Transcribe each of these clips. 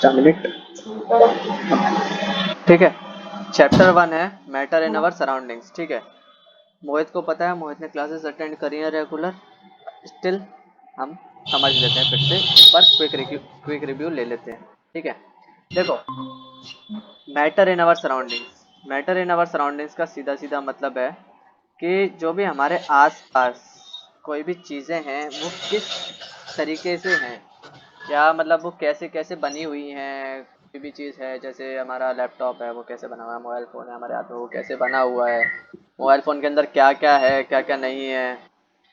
Minute. ठीक है। Chapter 1 है मैटर इन अवर सराउंडिंग्स। ठीक है, मोहित को पता है, मोहित ने क्लासेस अटेंड करी है रेगुलर। स्टिल हम समझ लेते हैं, फिर से एक बार क्विक रिव्यू ले लेते हैं। ठीक है, देखो, matter in our surroundings, matter in our surroundings का सीधा सीधा मतलब है कि जो भी हमारे आसपास कोई भी चीज़ें हैं वो किस तरीके से हैं, या मतलब वो कैसे कैसे बनी हुई हैं। कोई भी चीज़ है, जैसे हमारा लैपटॉप है वो कैसे बना हुआ है, मोबाइल फ़ोन है हमारे हाथ में वो कैसे बना हुआ है, मोबाइल फ़ोन के अंदर क्या क्या है क्या क्या नहीं है,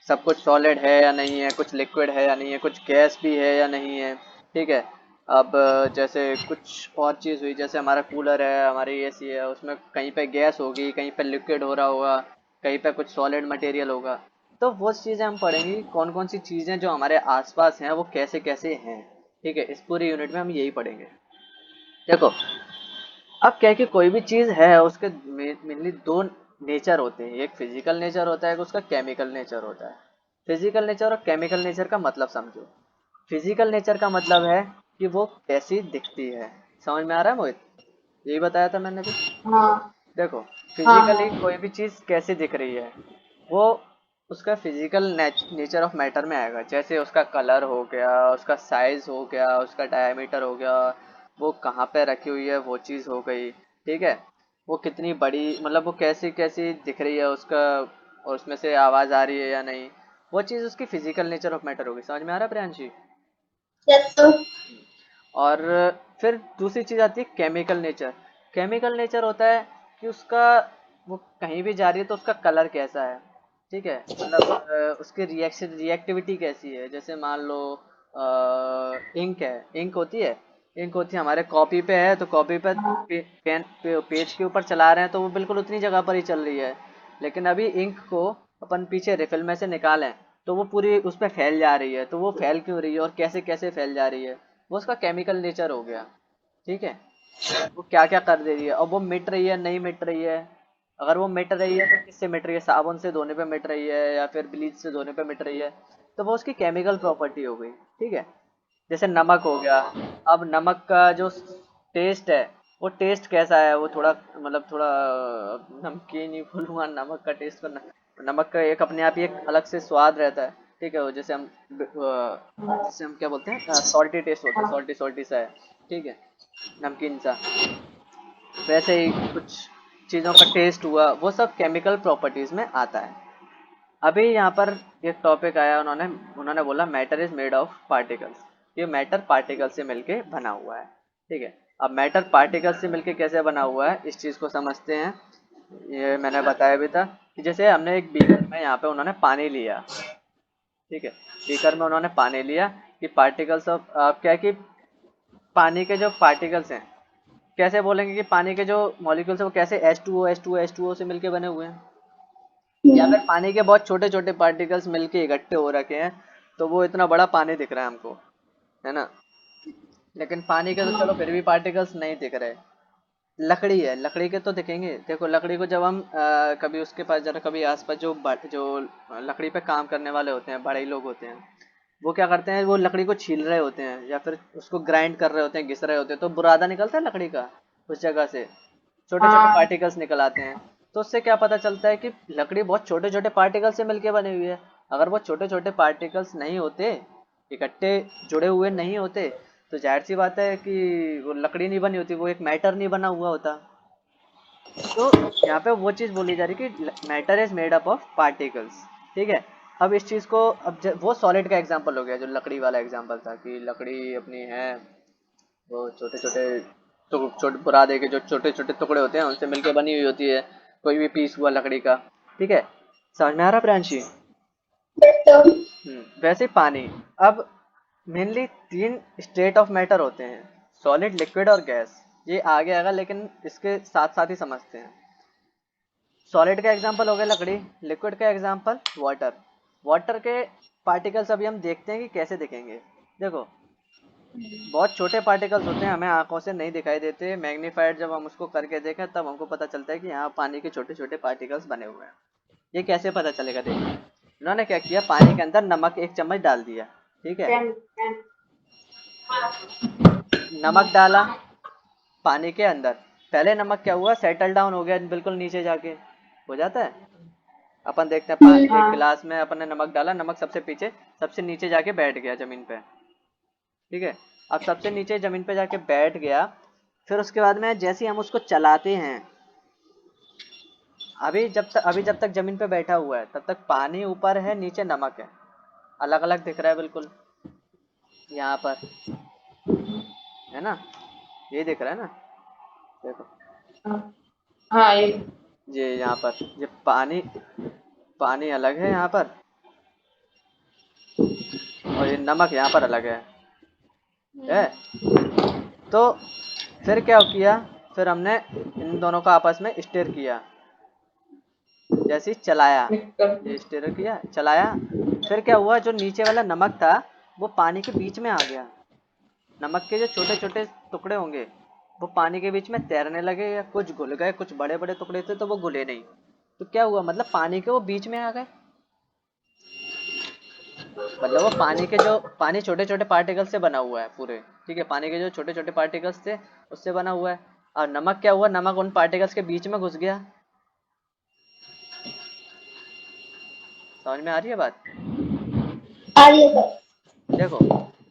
सब कुछ सॉलिड है या नहीं है, कुछ लिक्विड है या नहीं है, कुछ गैस भी है या नहीं है। ठीक है, अब जैसे कुछ और चीज़ हुई, जैसे हमारा कूलर है, हमारी एसी है, उसमें कहीं पे गैस होगी, कहीं पे लिक्विड हो रहा होगा, कहीं पे कुछ सॉलिड मटेरियल होगा। तो वो चीज़ें हम पढ़ेंगे, कौन कौन सी चीज़ें जो हमारे आसपास हैं वो कैसे कैसे हैं। ठीक है, इस पूरी यूनिट में हम यही पढ़ेंगे। देखो, अब क्या है कि कोई भी चीज़ है उसके मेनली दो नेचर होते हैं, एक फिजिकल नेचर होता है, एक उसका केमिकल नेचर होता है। फिजिकल नेचर और केमिकल नेचर का मतलब समझो। फिजिकल नेचर का मतलब है कि वो कैसी दिखती है। समझ में आ रहा है मोहित? यही बताया था मैंने भी। हाँ देखो, हाँ फिजिकली हाँ। कोई भी चीज़ कैसी दिख रही है, वो उसका फिजिकल नेचर ऑफ मैटर में आएगा। जैसे उसका कलर हो गया, उसका साइज हो गया, उसका डायमीटर हो गया, वो कहाँ पे रखी हुई है वो चीज़ हो गई। ठीक है, वो कितनी बड़ी, मतलब वो कैसी कैसी दिख रही है उसका, और उसमें से आवाज़ आ रही है या नहीं, वो चीज़ उसकी फिजिकल नेचर ऑफ मैटर होगी। समझ में आ रहा है प्रियांशी? Yes sir. और फिर दूसरी चीज़ आती है केमिकल नेचर। केमिकल नेचर होता है कि उसका, वो कहीं भी जा रही है तो उसका कलर कैसा है। ठीक है, मतलब उसकी रिएक्टिविटी कैसी है। जैसे मान लो इंक है, इंक होती है, इंक होती है हमारे कॉपी पे है, तो कॉपी पे पेज के ऊपर चला रहे हैं तो वो बिल्कुल उतनी जगह पर ही चल रही है। लेकिन अभी इंक को अपन पीछे रिफिल में से निकालें तो वो पूरी उस पर फैल जा रही है। तो वो फैल क्यों रही है और कैसे कैसे फैल जा रही है, वो उसका केमिकल नेचर हो गया। ठीक है, वो क्या क्या कर दे रही है, और वो मिट रही है नहीं मिट रही है। अगर वो मिट रही है तो किससे मिट रही है, साबुन से धोने पे मिट रही है या फिर ब्लीच से धोने पे मिट रही है। तो वो उसकी केमिकल प्रॉपर्टी हो गई। ठीक है, जैसे नमक हो गया। अब नमक का जो टेस्ट है, वो टेस्ट कैसा है, वो थोड़ा मतलब थोड़ा नमकीन ही बोलूँगा, नमक का टेस्ट को नमक का एक अपने आप ही एक अलग से स्वाद रहता है। ठीक है, वो जैसे हम जैसे हम क्या बोलते हैं, सॉल्टी टेस्ट बोलते हैं, सॉल्टी सॉल्टी सा है। ठीक है, नमकीन सा। वैसे ही कुछ चीज़ों का टेस्ट हुआ, वो सब केमिकल प्रॉपर्टीज में आता है। अभी यहाँ पर एक टॉपिक आया, उन्होंने उन्होंने बोला matter is made of particles. ये मैटर पार्टिकल से मिलके बना हुआ है। ठीक है, अब मैटर पार्टिकल से मिलके कैसे बना हुआ है इस चीज़ को समझते हैं। ये मैंने बताया भी था कि जैसे हमने एक बीकर में, यहाँ पे उन्होंने पानी लिया। ठीक है, बीकर में उन्होंने पानी लिया कि पार्टिकल्स ऑफ, क्या है कि पानी के जो पार्टिकल्स हैं, कैसे बोलेंगे कि पानी के जो मॉलिक्यूल्स है वो कैसे H2O से मिलके बने हुए हैं, या फिर पानी के बहुत छोटे छोटे पार्टिकल्स मिलके इकट्ठे हो रखे हैं, तो वो इतना बड़ा पानी दिख रहा है हमको, है ना। लेकिन पानी के तो चलो फिर भी पार्टिकल्स नहीं दिख रहे। लकड़ी है, लकड़ी के तो दिखेंगे। देखो, लकड़ी को जब हम कभी उसके पास जरा, कभी आसपास जो लकड़ी पे काम करने वाले होते हैं, बड़े लोग होते हैं, वो क्या करते हैं, वो लकड़ी को छील रहे होते हैं या फिर उसको ग्राइंड कर रहे होते हैं, घिस रहे होते हैं, तो बुरादा निकलता है लकड़ी का उस जगह से, छोटे छोटे हाँ पार्टिकल्स निकल आते हैं। तो उससे क्या पता चलता है कि लकड़ी बहुत छोटे छोटे पार्टिकल से मिलके बनी हुई है। अगर वो छोटे छोटे पार्टिकल्स नहीं होते, इकट्ठे जुड़े हुए नहीं होते, तो जाहिर सी बात है कि वो लकड़ी नहीं बनी होती, वो एक मैटर नहीं बना हुआ होता। तो यहाँ पे वो चीज़ बोली जा रही है कि matter is made up of particles. ठीक है, अब इस चीज़ को, अब वो सॉलिड का एग्जांपल हो गया, जो लकड़ी वाला एग्जांपल था कि लकड़ी अपनी है, वो छोटे छोटे, तो छोटे बुरादे के जो छोटे छोटे टुकड़े होते हैं उनसे मिलके बनी हुई होती है, कोई भी पीस हुआ लकड़ी का। ठीक है, समझ में आ रहा प्रियांशी? Yes sir. वैसे पानी, अब मेनली तीन स्टेट ऑफ मैटर होते हैं, सॉलिड लिक्विड और गैस। ये आगे आएगा लेकिन इसके साथ साथ ही समझते हैं। सॉलिड का एग्जांपल हो गया लकड़ी, लिक्विड का एग्जांपल वाटर। वाटर के पार्टिकल्स अभी हम देखते हैं कि कैसे दिखेंगे। देखो, बहुत छोटे पार्टिकल्स होते हैं, हमें आंखों से नहीं दिखाई देते, मैग्नीफाइड जब हम उसको करके देखें तब हमको पता चलता है कि यहाँ पानी के छोटे छोटे पार्टिकल्स बने हुए हैं। ये कैसे पता चलेगा, देखो, इन्होंने क्या किया, पानी के अंदर नमक 1 चम्मच डाल दिया। ठीक है, टेन टेन। नमक डाला पानी के अंदर, पहले नमक क्या हुआ, सेटल डाउन हो गया बिल्कुल नीचे जाके, हो जाता है। अपन देखते हैं पानी एक हाँ गिलास में अपन ने नमक डाला, नमक सबसे पीछे सबसे नीचे जाके बैठ गया जमीन पे, ठीक है। अब सबसे नीचे जमीन पे जाके बैठ गया, फिर उसके बाद में जैसे ही हम उसको चलाते हैं, अभी जब तक जमीन पे बैठा हुआ है तब तक पानी ऊपर है, नीचे नमक है, अलग अलग दिख रहा है बिल्कुल यहाँ पर, है ना, ये दिख रहा है ना, देखो हाँ हाँ, ये ये यहाँ पर ये पानी पानी अलग है यहाँ पर, और ये नमक यहाँ पर अलग है। तो फिर क्या किया, फिर हमने इन दोनों का आपस में स्टेयर किया, जैसे ही चलाया, मिक्स कर ये स्टेयर किया चलाया, फिर क्या हुआ, जो नीचे वाला नमक था वो पानी के बीच में आ गया, नमक के जो छोटे छोटे टुकड़े होंगे वो पानी के बीच में तैरने लगे, या कुछ घुल गए, कुछ बड़े बड़े टुकड़े थे तो वो घुले नहीं, तो क्या हुआ, मतलब पानी के वो बीच में आ गए, मतलब वो पानी छोटे छोटे पार्टिकल से बना हुआ है पूरे, ठीक है, पानी के जो छोटे छोटे पार्टिकल्स थे उससे बना हुआ है, और नमक क्या हुआ, नमक उन पार्टिकल्स के बीच में घुस गया। समझ में आ रही है बात? आ रही है सर। देखो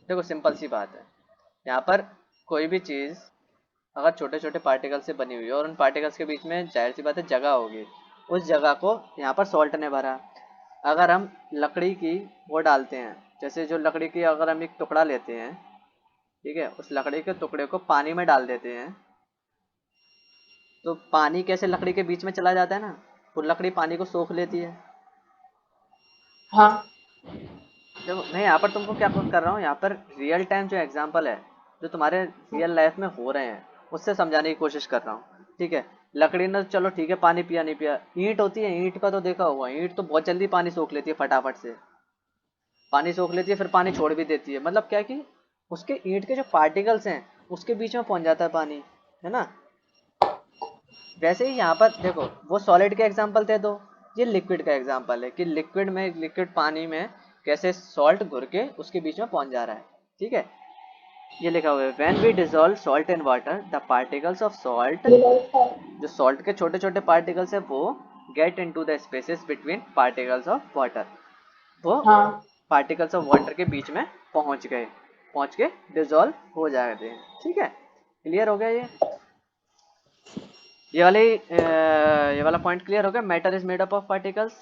देखो सिंपल सी बात है, यहाँ पर कोई भी चीज अगर छोटे छोटे पार्टिकल से बनी हुई है और उन पार्टिकल्स के बीच में जाहिर सी बात है जगह होगी, उस जगह को यहाँ पर सॉल्ट ने भरा। अगर हम लकड़ी की वो डालते हैं, जैसे जो लकड़ी की अगर हम एक टुकड़ा लेते हैं, ठीक है, उस लकड़ी के टुकड़े को पानी में डाल देते हैं, तो पानी कैसे लकड़ी के बीच में चला जाता है ना, वो लकड़ी पानी को सोख लेती है। हाँ देखो मैं यहाँ पर तुमको क्या कर रहा हूँ, यहाँ पर रियल टाइम जो एग्जांपल है, जो तुम्हारे रियल लाइफ में हो रहे हैं उससे समझाने की कोशिश कर रहा हूँ, ठीक है। लकड़ी ने चलो ठीक है पानी पिया नहीं पिया, ईंट होती है, ईंट का तो देखा होगा, ईंट तो बहुत जल्दी पानी सोख लेती है, फटाफट से पानी सोख लेती है, फिर पानी छोड़ भी देती है, मतलब क्या कि उसके ईंट के जो पार्टिकल्स हैं उसके बीच में पहुंच जाता है पानी, है ना। वैसे ही यहाँ पर देखो, वो सॉलिड के एग्जांपल थे दो, ये लिक्विड का एग्जांपल है कि लिक्विड पानी में कैसे सॉल्ट घुर के उसके बीच में पहुंच जा रहा है, ठीक है। ये लिखा हुआ है, when we dissolve salt in water the particles of salt, जो सॉल्ट के छोटे छोटे पार्टिकल्स है वो get into the spaces between particles of water, वो हाँ पार्टिकल्स ऑफ वाटर के बीच में पहुंच के डिसॉल्व हो जाते हैं, ठीक है। क्लियर हो गया ये वाला पॉइंट क्लियर हो गया, matter is made up of particles.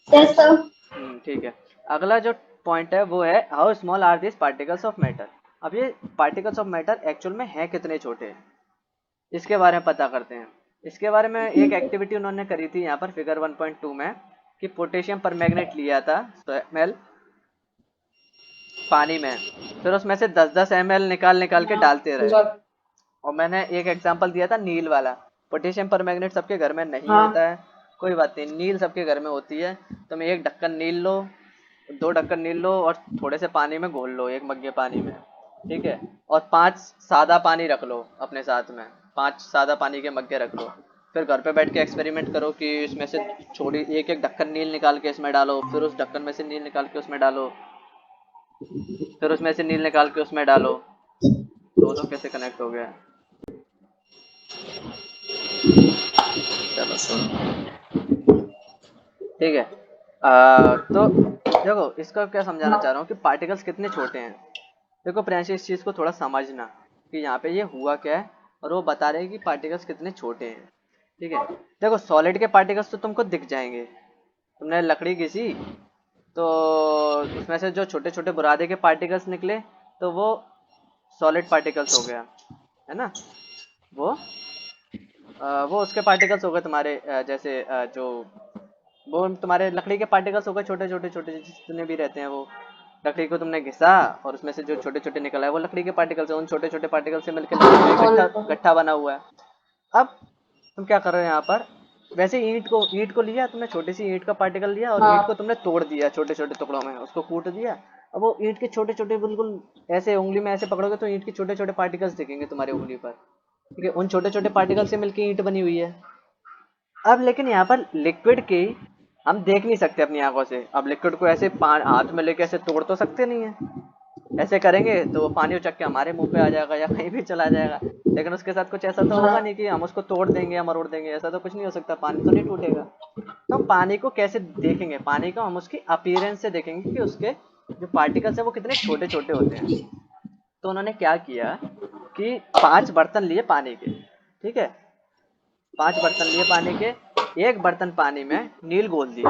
Yes sir. ठीक है। अगला जो पॉइंट है वो है how small are this particles of matter. अब ये पार्टिकल्स ऑफ मैटर एक्चुअल में है कितने छोटे हैं, इसके बारे में पता करते हैं। इसके बारे में एक एक्टिविटी उन्होंने करी थी यहाँ पर फिगर 1.2 में, कि पोटेशियम परमैंगनेट लिया था 100 ml पानी में, फिर उसमें से 10-10 ml निकाल निकाल के हाँ, डालते रहे। गुजर और मैंने एक एग्जांपल दिया था नील वाला, पोटेशियम परमैंगनेट सबके घर में नहीं हाँ होता है, कोई बात नहीं, नील सबके घर में होती है। तुम एक ढक्कन नील लो, 2 ढक्कन नील लो और थोड़े से पानी में घोल लो, एक मग्गे पानी में, ठीक है, और 5 सादा पानी रख लो अपने साथ में, 5 सादा पानी के मग्गे रख लो। फिर घर पे बैठ के एक्सपेरिमेंट करो कि इसमें से छोड़ी एक एक ढक्कन नील निकाल के इसमें डालो, फिर उस ढक्कन में से नील निकाल के उसमें डालो, फिर उसमें से नील निकाल के उसमें डालो, दोनों कैसे कनेक्ट हो गया। चलो छोड़ो, ठीक है। तो देखो इसका क्या समझाना चाह रहा हूँ कि पार्टिकल्स कितने छोटे हैं। देखो प्रियांशी इस चीज को थोड़ा समझना कि यहाँ पे ये हुआ क्या है, और वो बता रहे हैं कि पार्टिकल्स कितने छोटे हैं, ठीक है। देखो सॉलिड के पार्टिकल्स तो तुमको दिख जाएंगे, तुमने लकड़ी घिसी तो उसमें से जो छोटे छोटे बुरादे के पार्टिकल्स निकले तो वो सॉलिड पार्टिकल्स हो गया, है ना। वो वो उसके पार्टिकल्स हो गए तुम्हारे, जैसे जो वो तुम्हारे लकड़ी के पार्टिकल्स हो गए, छोटे छोटे छोटे जितने भी रहते हैं वो, लकड़ी को तुमने घिसा और उसमें से जो छोटे छोटे निकला है वो लकड़ी के पार्टिकल्स है, उन छोटे छोटे पार्टिकल से मिलकर लकड़ी का एक गट्ठा गट्ठा बना हुआ है। अब तुम क्या कर रहे हो यहाँ पर, वैसे ईंट को लिया तुमने, छोटी सी ईंट का पार्टिकल लिया और ईंट को हाँ तुमने तोड़ दिया छोटे छोटे टुकड़ों में, उसको कूट दिया। अब वो ईंट के छोटे छोटे बिल्कुल ऐसे उंगली में ऐसे पकड़ोगे तो ईंट के छोटे छोटे पार्टिकल्स दिखेंगे तुम्हारी उंगली पर, ठीक है, उन छोटे छोटे पार्टिकल से मिलकर ईंट बनी हुई है। अब लेकिन यहाँ पर लिक्विड की हम देख नहीं सकते अपनी आंखों से, अब लिक्विड को ऐसे हाथ में लेके ऐसे तोड़ तो सकते नहीं है, ऐसे करेंगे तो वो पानी उचक के हमारे मुंह पे आ जाएगा या कहीं भी चला जाएगा, लेकिन उसके साथ कुछ ऐसा तो होगा नहीं कि हम उसको तोड़ देंगे या मरोड़ देंगे, ऐसा तो कुछ नहीं हो सकता, पानी तो नहीं टूटेगा। तो हम पानी को कैसे देखेंगे, पानी को हम उसकी अपीयरेंस से देखेंगे कि उसके जो पार्टिकल्स है वो कितने छोटे छोटे होते हैं। तो उन्होंने क्या किया कि 5 बर्तन लिए पानी के, ठीक है, 5 बर्तन लिए पानी के, एक बर्तन पानी में नील घोल दी,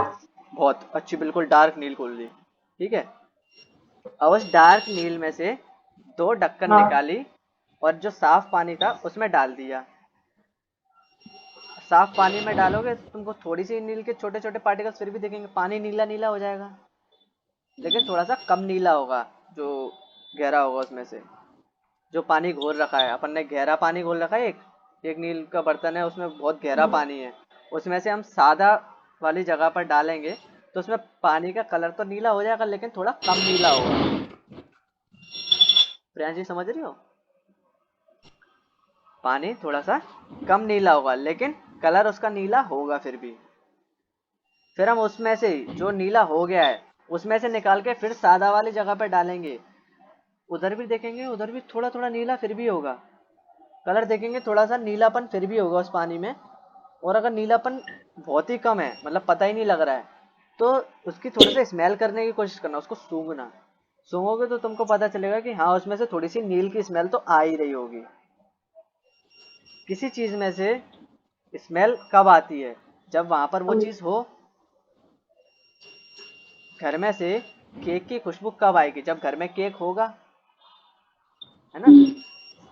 बहुत अच्छी बिल्कुल डार्क नील घोल दी, ठीक है। और उस डार्क नील में से 2 ढक्कन हाँ निकाली और जो साफ पानी था उसमें डाल दिया। साफ पानी में डालोगे तो तुमको थोड़ी सी नील के छोटे छोटे पार्टिकल्स फिर भी दिखेंगे, पानी नीला नीला हो जाएगा, लेकिन थोड़ा सा कम नीला होगा, जो गहरा होगा उसमें से। जो पानी घोल रखा है अपन ने, गहरा पानी घोल रखा है, एक एक नील का बर्तन है उसमें बहुत गहरा पानी है, उसमें से हम सादा वाली जगह पर डालेंगे तो उसमें पानी का कलर तो नीला हो जाएगा लेकिन थोड़ा कम नीला होगा। प्रियांश जी समझ रही हो, पानी थोड़ा सा कम नीला होगा लेकिन कलर उसका नीला होगा फिर भी। फिर हम उसमें से जो नीला हो गया है उसमें से निकाल के फिर सादा वाली जगह पर डालेंगे, उधर भी देखेंगे, उधर भी थोड़ा थोड़ा नीला फिर भी होगा, कलर देखेंगे थोड़ा सा नीलापन फिर भी होगा उस पानी में। और अगर नीलापन बहुत ही कम है, मतलब पता ही नहीं लग रहा है, तो उसकी थोड़ी सी स्मेल करने की कोशिश करना, उसको सूंघना, सूंघोगे तो तुमको पता चलेगा कि हाँ उसमें से थोड़ी सी नील की स्मेल तो आ ही रही होगी। किसी चीज में से स्मेल कब आती है, जब वहां पर वो चीज हो। घर में से केक की खुशबू कब आएगी, जब घर में केक होगा, है ना।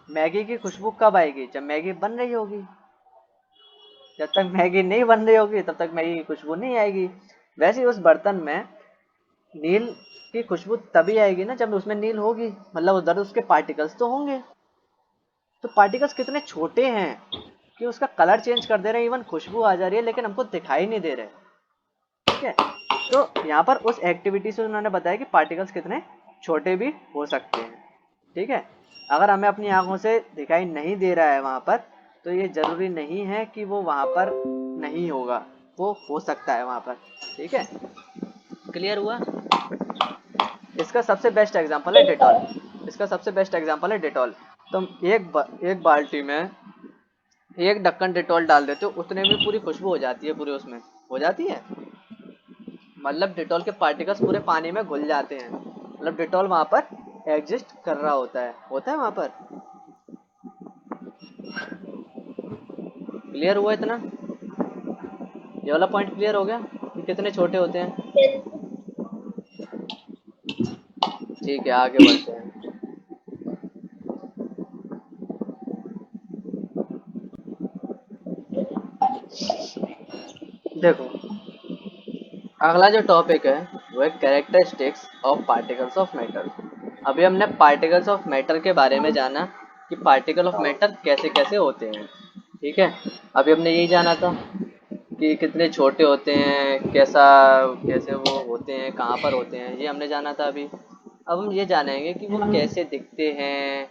मैगी की खुशबू कब आएगी, जब मैगी बन रही होगी, जब तक मैगी नहीं बन रही होगी तब तक मैगी की खुशबू नहीं आएगी। वैसे ही उस बर्तन में नील की खुशबू तभी आएगी ना जब उसमें नील होगी, मतलब उधर उसके पार्टिकल्स तो होंगे। तो पार्टिकल्स कितने छोटे हैं कि उसका कलर चेंज कर दे रहे हैं, इवन खुशबू आ जा रही है लेकिन हमको दिखाई नहीं दे रहे, ठीक है। तो यहाँ पर उस एक्टिविटी से उन्होंने बताया कि पार्टिकल्स कितने छोटे भी हो सकते हैं, ठीक है। अगर हमें अपनी आंखों से दिखाई नहीं दे रहा है वहां पर, तो ये जरूरी नहीं है कि वो वहां पर नहीं होगा, वो हो सकता है वहां पर, ठीक है। क्लियर हुआ। इसका सबसे बेस्ट एग्जांपल है Yes, डेटॉल। sir. इसका सबसे बेस्ट एग्जांपल है डेटॉल। तुम एक बाल्टी में एक ढक्कन डेटॉल डाल देते हो, उतने में पूरी खुशबू हो जाती है, पूरे उसमें हो जाती है, मतलब डेटॉल के पार्टिकल्स पूरे पानी में घुल जाते हैं, मतलब डेटॉल वहां पर एग्जिस्ट कर रहा होता है वहां पर। क्लियर हुआ इतना, ये वाला पॉइंट क्लियर हो गया कि कितने छोटे होते हैं। Yes. ठीक है आगे बढ़ते हैं। देखो अगला जो टॉपिक है वो है characteristics of particles of matter. अभी हमने पार्टिकल्स ऑफ मैटर के बारे में जाना कि पार्टिकल ऑफ मैटर कैसे कैसे होते हैं, ठीक है। अभी हमने यही जाना था कि कितने छोटे होते हैं, कैसा कैसे वो होते हैं, कहाँ पर होते हैं, ये हमने जाना था अभी। अब हम ये जानेंगे कि वो कैसे दिखते हैं,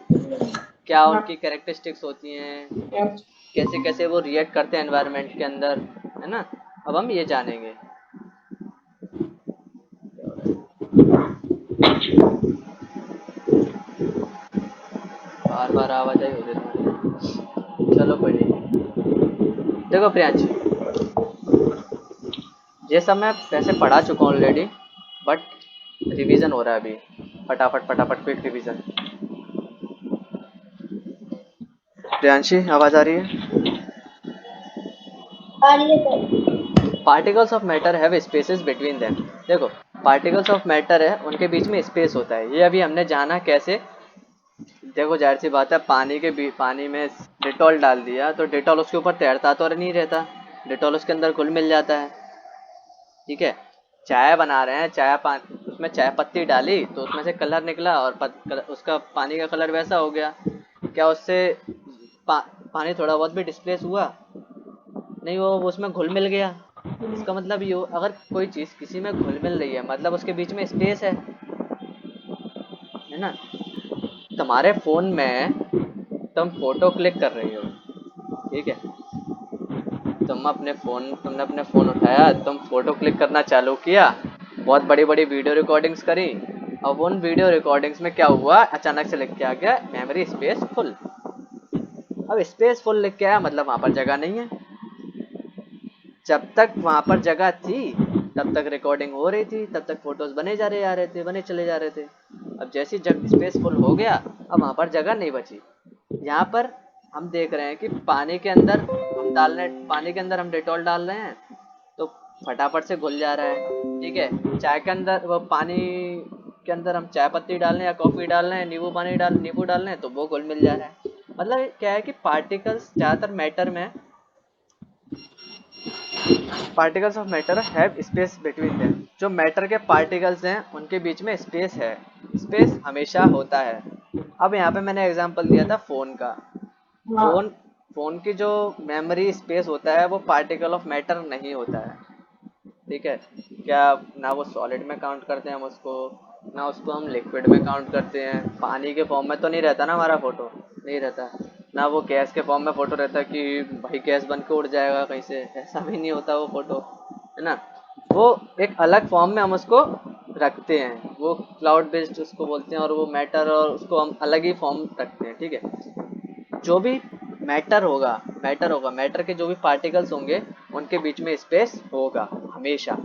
क्या उनकी कैरेक्टरिस्टिक्स होती हैं, कैसे कैसे वो रिएक्ट करते हैं एनवायरनमेंट के अंदर, है ना। अब हम ये जानेंगे। बार बार आवाज आई हो रही है तुम्हारी, चलो कोई नहीं। देखो प्रियांश, ये सब मैं वैसे पढ़ा चुका हूँ ऑलरेडी, बट रिवीजन हो रहा है अभी, फटाफट फटाफट क्विक रिवीजन। प्रियांशी आवाज आ रही है। आ रही है sir. Particles of matter have spaces between them. देखो पार्टिकल्स ऑफ मैटर है उनके बीच में स्पेस होता है, ये अभी हमने जाना कैसे। देखो जाहिर सी बात है, पानी में डिटॉल डाल दिया तो डिटॉल उसके ऊपर तैरता तो नहीं रहता, डिटॉल उसके अंदर घुल मिल जाता है, ठीक है। चाय बना रहे हैं, उसमें चाय पत्ती डाली तो उसमें से कलर निकला और उसका पानी का कलर वैसा हो गया। क्या उससे पानी थोड़ा बहुत भी डिस्प्लेस हुआ नहीं, वो उसमें घुल मिल गया। इसका मतलब ये हो, अगर कोई चीज़ किसी में घुल मिल रही है मतलब उसके बीच में स्पेस है ना। तुम्हारे फ़ोन में तुम फोटो क्लिक कर रही हो, ठीक है, तुमने अपने फ़ोन उठाया, तुम फोटो क्लिक करना चालू किया, बहुत बड़ी बड़ी वीडियो रिकॉर्डिंग्स करी, अब उन वीडियो रिकॉर्डिंग्स में क्या हुआ, अचानक से लिख के आ गया मेमोरी स्पेस फुल। अब स्पेस फुल लिख के आया मतलब वहां पर जगह नहीं है। जब तक वहां पर जगह थी तब तक रिकॉर्डिंग हो रही थी, तब तक फोटोज बने जा रहे थे, बने चले जा रहे थे। अब जैसे जब स्पेस फुल हो गया अब वहां पर जगह नहीं बची। यहाँ पर हम देख रहे हैं कि पानी के अंदर पानी के अंदर हम डेटॉल डाल रहे हैं तो फटाफट से घुल जा रहा है। ठीक है, चाय के अंदर वो पानी के अंदर हम चाय पत्ती डाल रहे हैं या कॉफी डाल रहे हैं, नींबू डाल रहे हैं तो वो घुल मिल जा रहा है। मतलब क्या है कि particles of matter have space between them. जो मैटर के पार्टिकल्स हैं उनके बीच में स्पेस है, स्पेस हमेशा होता है। अब यहाँ पे मैंने एग्जांपल दिया था फोन का। हाँ फोन फोन की जो मेमोरी स्पेस होता है वो पार्टिकल ऑफ मैटर नहीं होता है। ठीक है, क्या ना वो सॉलिड में काउंट करते हैं हम उसको, ना उसको हम लिक्विड में काउंट करते हैं। पानी के फॉर्म में तो नहीं रहता ना हमारा फोटो, नहीं रहता। ना वो गैस के फॉर्म में फोटो रहता कि भाई गैस बन के उड़ जाएगा कहीं से, ऐसा भी नहीं होता वो फोटो, है ना। वो एक अलग फॉर्म में हम उसको रखते हैं, वो क्लाउड बेस्ड उसको बोलते हैं, और वो मैटर और उसको हम अलग ही फॉर्म रखते हैं। ठीक है, जो भी मैटर के जो भी पार्टिकल्स होंगे उनके बीच में स्पेस होगा हमेशा।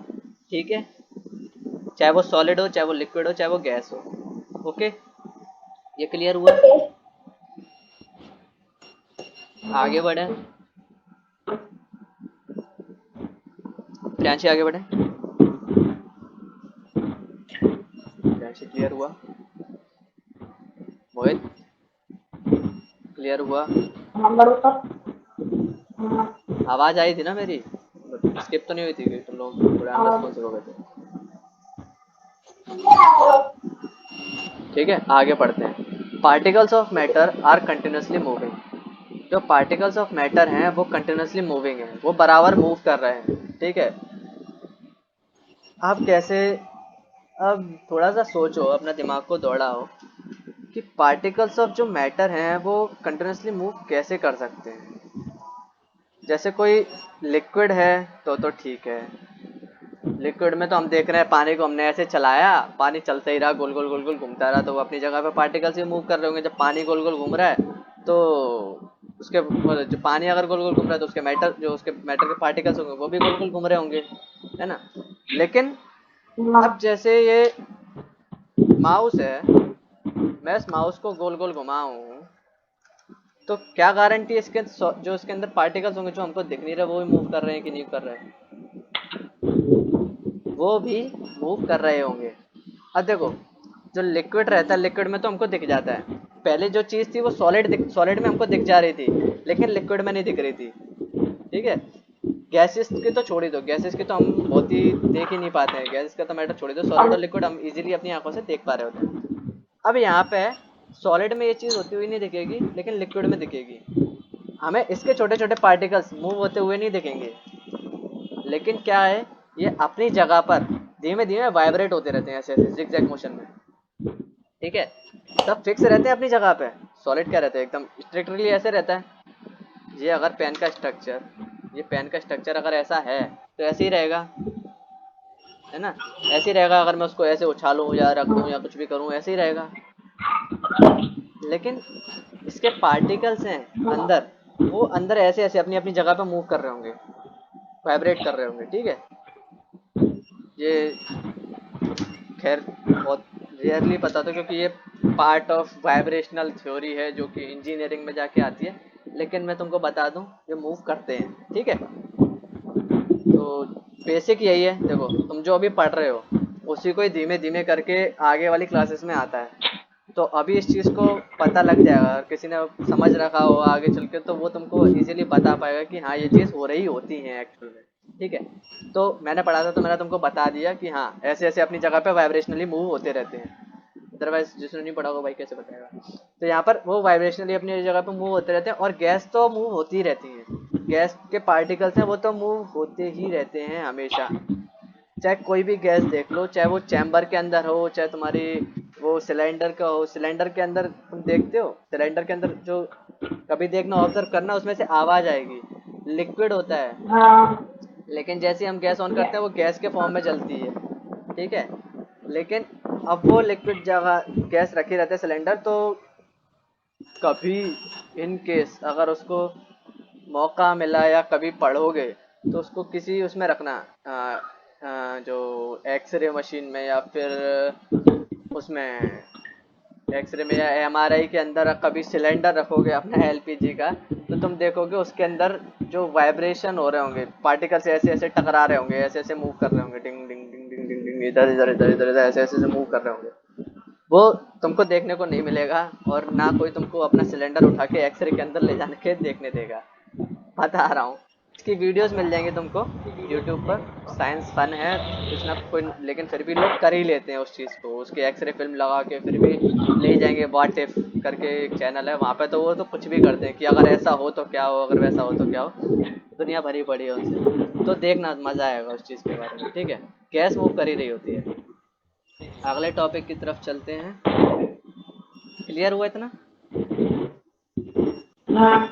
ठीक है, चाहे वो सॉलिड हो, चाहे वो लिक्विड हो, चाहे वो गैस हो। ओके, ये क्लियर हुआ। ओके। आगे बढ़े, प्रियांशी आगे बढ़े। प्रियांशी क्लियर हुआ, मोहित क्लियर हुआ। नंबर ऊपर। हाँ आवाज आई थी ना मेरी, स्किप तो नहीं हुई थी कि तुम लोग थोड़े अनरेस्पॉन्सिव हो गए थे। ठीक है, आगे बढ़ते हैं। Particles of matter are continuously moving. जो पार्टिकल्स ऑफ मैटर हैं वो कंटिन्यूसली मूविंग है, वो बराबर मूव कर रहे हैं। ठीक है, अब कैसे, अब थोड़ा सा सोचो, अपना दिमाग को दौड़ाओ कि पार्टिकल्स ऑफ जो मैटर हैं वो कंटिन्यूसली मूव कैसे कर सकते हैं। जैसे कोई लिक्विड है तो ठीक है, लिक्विड में तो हम देख रहे हैं पानी को हमने ऐसे चलाया, पानी चलते ही रहा, गोल गोल गोल गोल घूमता रहा, तो वो अपनी जगह पे पार्टिकल्स भी मूव कर रहे होंगे। जब पानी गोल गोल घूम रहा है तो उसके जो पानी अगर गोल गोल घूम रहा है तो उसके मैटर के पार्टिकल्स होंगे वो भी गोल गोल घूम रहे होंगे, है ना। लेकिन अब जैसे ये माउस है, मैं इस माउस को गोल गोल घुमाऊं तो क्या गारंटी है इसके जो इसके अंदर पार्टिकल्स होंगे जो हमको दिख नहीं रहे वो भी मूव कर रहे हैं कि नहीं कर रहे हैं, वो भी मूव कर रहे होंगे। अब देखो, जो लिक्विड रहता है लिक्विड में तो हमको दिख जाता है, पहले जो चीज थी वो सॉलिड में हमको दिख जा रही थी लेकिन लिक्विड में नहीं दिख रही थी। ठीक है, गैसेस की तो छोड़ ही दो, गैसेस की तो हम बहुत ही देख ही नहीं पाते हैं, गैसेस का तो मैटर छोड़ ही दो, सॉलिड और लिक्विड हम इजीली अपनी आंखों से देख पा रहे होते हैं। अब यहाँ पे सॉलिड में ये चीज होती हुई नहीं दिखेगी लेकिन लिक्विड में दिखेगी, हमें इसके छोटे छोटे पार्टिकल्स मूव होते हुए नहीं दिखेंगे, लेकिन क्या है ये अपनी जगह पर धीमे धीमे वाइब्रेट होते रहते हैं ऐसे ऐसे जिगजैग मोशन में। ठीक है, सब फिक्स रहते हैं अपनी जगह पे। सॉलिड क्या रहता है, एकदम स्ट्रिक्टली ऐसे रहता है। ये अगर पेन का स्ट्रक्चर अगर ऐसा है तो ऐसे ही रहेगा, है ना, ऐसे ही रहेगा। अगर मैं उसको ऐसे उछालूं या रख दूं या कुछ भी करूं ऐसे ही रहेगा। लेकिन इसके पार्टिकल्स हैं अंदर, वो अंदर ऐसे ऐसे अपनी अपनी जगह पे मूव कर रहे होंगे, वाइब्रेट कर रहे होंगे। ठीक है, ये खैर बहुत रेयरली पता था क्योंकि ये पार्ट ऑफ वाइब्रेशनल थ्योरी है जो कि इंजीनियरिंग में जाके आती है, लेकिन मैं तुमको बता दूं ये मूव करते हैं। ठीक है, तो बेसिक यही है। देखो तुम जो अभी पढ़ रहे हो उसी को ही धीमे धीमे करके आगे वाली क्लासेस में आता है, तो अभी इस चीज़ को पता लग जाएगा। अगर किसी ने समझ रखा हो आगे चल के तो वो तुमको इजीली बता पाएगा कि हाँ ये चीज़ हो रही होती है एक्चुअल में। ठीक है, तो मैंने पढ़ा था तो मैंने तुमको बता दिया कि हाँ ऐसे ऐसे अपनी जगह पे वाइब्रेशनली मूव होते रहते हैं, अदरवाइज जिसने नहीं पढ़ा होगा भाई कैसे बताएगा। तो यहाँ पर वो वाइब्रेशनली अपनी जगह पे मूव होते रहते हैं, और गैस तो मूव होती ही रहती है, गैस के पार्टिकल्स हैं वो तो मूव होते ही रहते हैं हमेशा। चाहे कोई भी गैस देख लो, चाहे वो चैम्बर के अंदर हो, चाहे तुम्हारी वो सिलेंडर का हो, सिलेंडर के अंदर तुम देखते हो, सिलेंडर के अंदर जो कभी देखना ऑब्जर्व करना उसमें से आवाज आएगी, लिक्विड होता है, हाँ लेकिन जैसे हम गैस ऑन करते हैं वो गैस के फॉर्म में जलती है। ठीक है, लेकिन अब वो लिक्विड जगह गैस रखे रहते सिलेंडर, तो कभी इन केस अगर उसको मौका मिला या कभी पढ़ोगे तो उसको किसी उसमें रखना, जो एक्सरे मशीन में या फिर उसमें एक्सरे में या एमआरआई के अंदर कभी सिलेंडर रखोगे अपना एलपीजी का, तो तुम देखोगे उसके अंदर जो वाइब्रेशन हो रहे होंगे, पार्टिकल्स ऐसे ऐसे टकरा रहे होंगे, ऐसे ऐसे मूव कर रहे होंगे, डिंग डिंग डिंग डिंग डिंग डिंग, इधर इधर इधर इधर इधर ऐसे ऐसे मूव कर रहे होंगे। वो तुमको देखने को नहीं मिलेगा और ना कोई तुमको अपना सिलेंडर उठा के एक्सरे के अंदर ले जाने के देखने देगा, बता रहा हूँ। इसकी वीडियोस मिल जाएंगी तुमको यूट्यूब पर, साइंस फन है कुछ ना कोई, लेकिन फिर भी लोग कर ही लेते हैं उस चीज़ को, उसकी एक्सरे फिल्म लगा के फिर भी ले जाएंगे। व्हाट इफ करके एक चैनल है वहाँ पे, तो वो तो कुछ भी करते हैं कि अगर ऐसा हो तो क्या हो, अगर वैसा हो तो क्या हो, दुनिया भरी पड़ी है उनसे। तो देखना मज़ा आएगा उस चीज़ के बारे में, ठीक है। गैस मूव कर ही रही होती है। अगले टॉपिक की तरफ चलते हैं। क्लियर हुआ इतना? हाँ।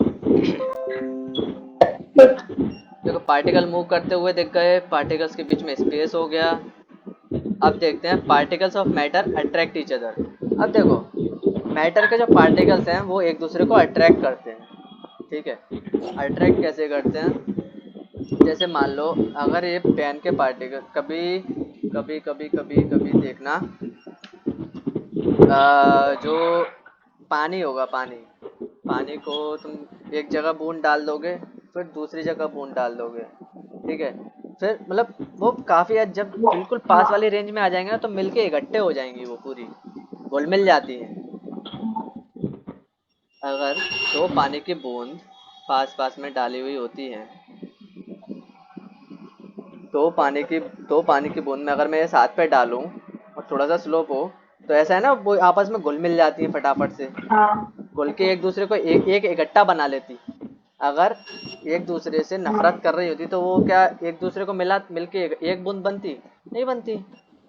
देखो पार्टिकल मूव करते हुए दिख गए, पार्टिकल्स के बीच में स्पेस हो गया। अब देखते हैं particles of matter attract each other. अब देखो मैटर के जो पार्टिकल्स हैं वो एक दूसरे को अट्रैक्ट करते हैं, ठीक है। अट्रैक्ट कैसे करते हैं, जैसे मान लो अगर ये पेन के पार्टिकल, कभी कभी कभी कभी कभी देखना, जो पानी होगा, पानी को तुम एक जगह बूंद डाल दोगे, फिर दूसरी जगह बूंद डाल दोगे, ठीक है। फिर मतलब वो काफी जब बिल्कुल पास वाली रेंज में आ जाएंगे ना, तो मिलके इकट्ठे हो जाएंगी, वो पूरी घुल मिल जाती हैं। अगर दो पानी की बूंद पास पास में डाली हुई होती हैं, दो पानी की बूंद में अगर मैं इस हाथ पे डालूं और थोड़ा सा स्लोप हो, तो ऐसा है ना वो आपस में घुल मिल जाती है फटाफट से, हाँ। घुल के एक दूसरे को एक इकट्ठा बना लेती। अगर एक दूसरे से नफरत कर रही होती तो वो क्या एक दूसरे को मिलके एक बूंद बनती? नहीं बनती।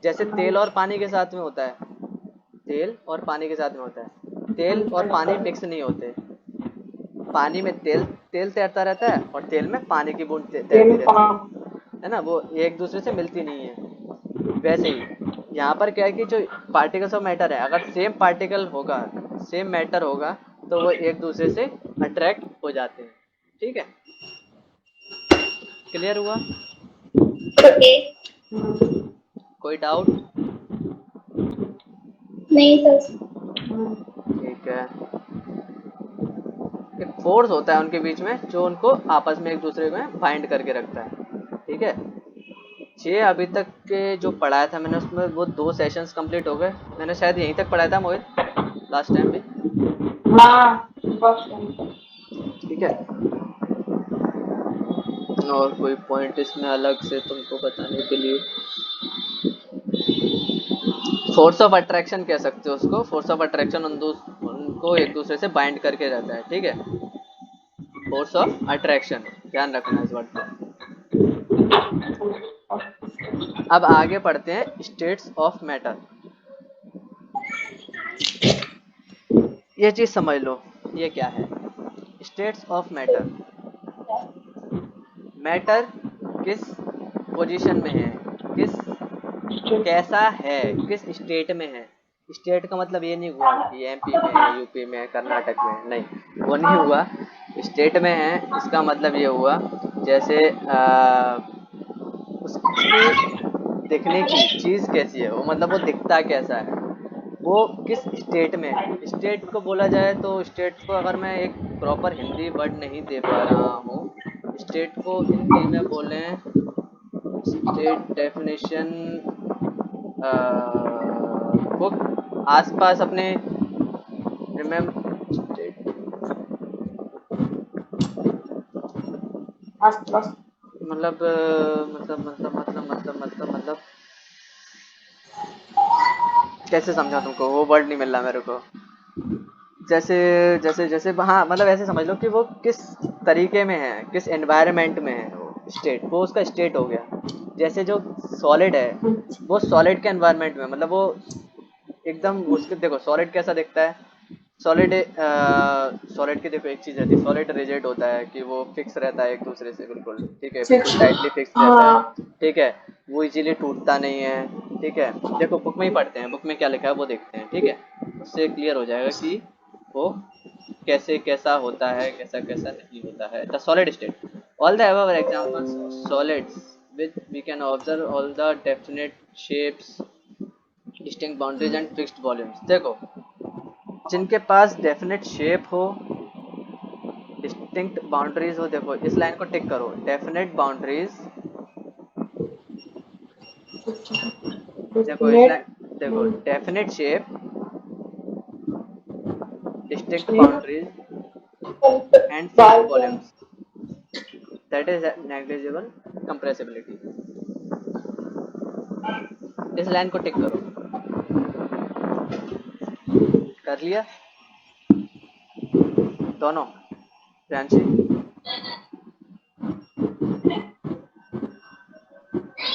जैसे तेल और पानी के साथ में होता है, तेल और पानी के साथ में होता है, तेल और पानी मिक्स नहीं होते। पानी में तेल तेल तैरता रहता है और तेल में पानी की बूंद तैरती रहती है ना, वो एक दूसरे से मिलती नहीं है। वैसे ही यहाँ पर क्या है कि जो पार्टिकल्स ऑफ मैटर है, अगर सेम पार्टिकल होगा, सेम मैटर होगा, तो वो एक दूसरे से अट्रैक्ट हो जाते हैं, ठीक है। क्लियर हुआ? ओके। कोई डाउट? नहीं सर। ठीक है। एक फोर्स होता है उनके बीच में जो उनको आपस में एक दूसरे में बाइंड करके रखता है, ठीक है। 6 अभी तक के जो पढ़ाया था मैंने, उसमें वो 2 सेशंस कंप्लीट हो गए। मैंने शायद यहीं तक पढ़ाया था मोहित लास्ट टाइम भी, हाँ बस। ठीक है। और कोई पॉइंट इसमें अलग से तुमको बताने के लिए? फोर्स ऑफ अट्रैक्शन कह सकते हो उसको। फोर्स ऑफ अट्रैक्शन उनको एक दूसरे से बाइंड करके रहता है, ठीक है। फोर्स ऑफ अट्रैक्शन, ध्यान रखना इस वर्ड का। अब आगे पढ़ते हैं स्टेट्स ऑफ मैटर। ये चीज समझ लो, ये क्या है स्टेट्स ऑफ मैटर। मैटर किस पोजीशन में है, कैसा है, किस स्टेट में है। स्टेट का मतलब ये नहीं हुआ कि एमपी में है, यूपी में है, कर्नाटक में है, नहीं, वो नहीं हुआ। स्टेट में है इसका मतलब ये हुआ जैसे उसकी दिखने की चीज़ कैसी है, वो मतलब वो दिखता कैसा है, वो किस स्टेट में है। स्टेट को बोला जाए तो स्टेट को अगर मैं एक प्रॉपर हिंदी वर्ड नहीं दे पा रहा हूँ, स्टेट को हिंदी में बोलें, स्टेट डेफिनेशन बुक आसपास अपने स्टेट आसपास। मतलब मतलब कैसे समझा तुमको, वो वर्ड नहीं मिल रहा मेरे को। जैसे जैसे जैसे हाँ मतलब ऐसे समझ लो कि वो किस तरीके में है, किस एनवायरनमेंट में है वो स्टेट, वो उसका स्टेट हो गया। जैसे जो सॉलिड है वो सॉलिड के एनवायरनमेंट में, मतलब वो एकदम उसके, देखो सॉलिड कैसा दिखता है, सॉलिड सॉलिड की देखो एक चीज रहती है, सॉलिड रिजिड होता है कि वो फिक्स रहता है एक दूसरे से बिल्कुल, ठीक है, बिल्कुल टाइटली फिक्स रहता है, हाँ। ठीक है। वो इजीली टूटता नहीं है, ठीक है, देखो बुक में ही पढ़ते हैं, बुक में क्या लिखा है वो देखते हैं, ठीक है, उससे क्लियर हो जाएगा कि वो कैसे कैसा होता है, कैसा कैसा नहीं होता है। The solid state, all the above examples of solids which we can observe all the definite shapes, distinct boundaries and fixed volumes। देखो जिनके पास डेफिनेट शेप हो, डिस्टिंक्ट बाउंड्रीज हो, देखो इस लाइन को टिक करो, डेफिनेट बाउंड्रीज, देखो इस लाइन, देखो definite shape, distinct boundaries and fixed volumes, that is negligible compressibility. इस लाइन को टिक करो, कर लिया दोनों? प्रियांशी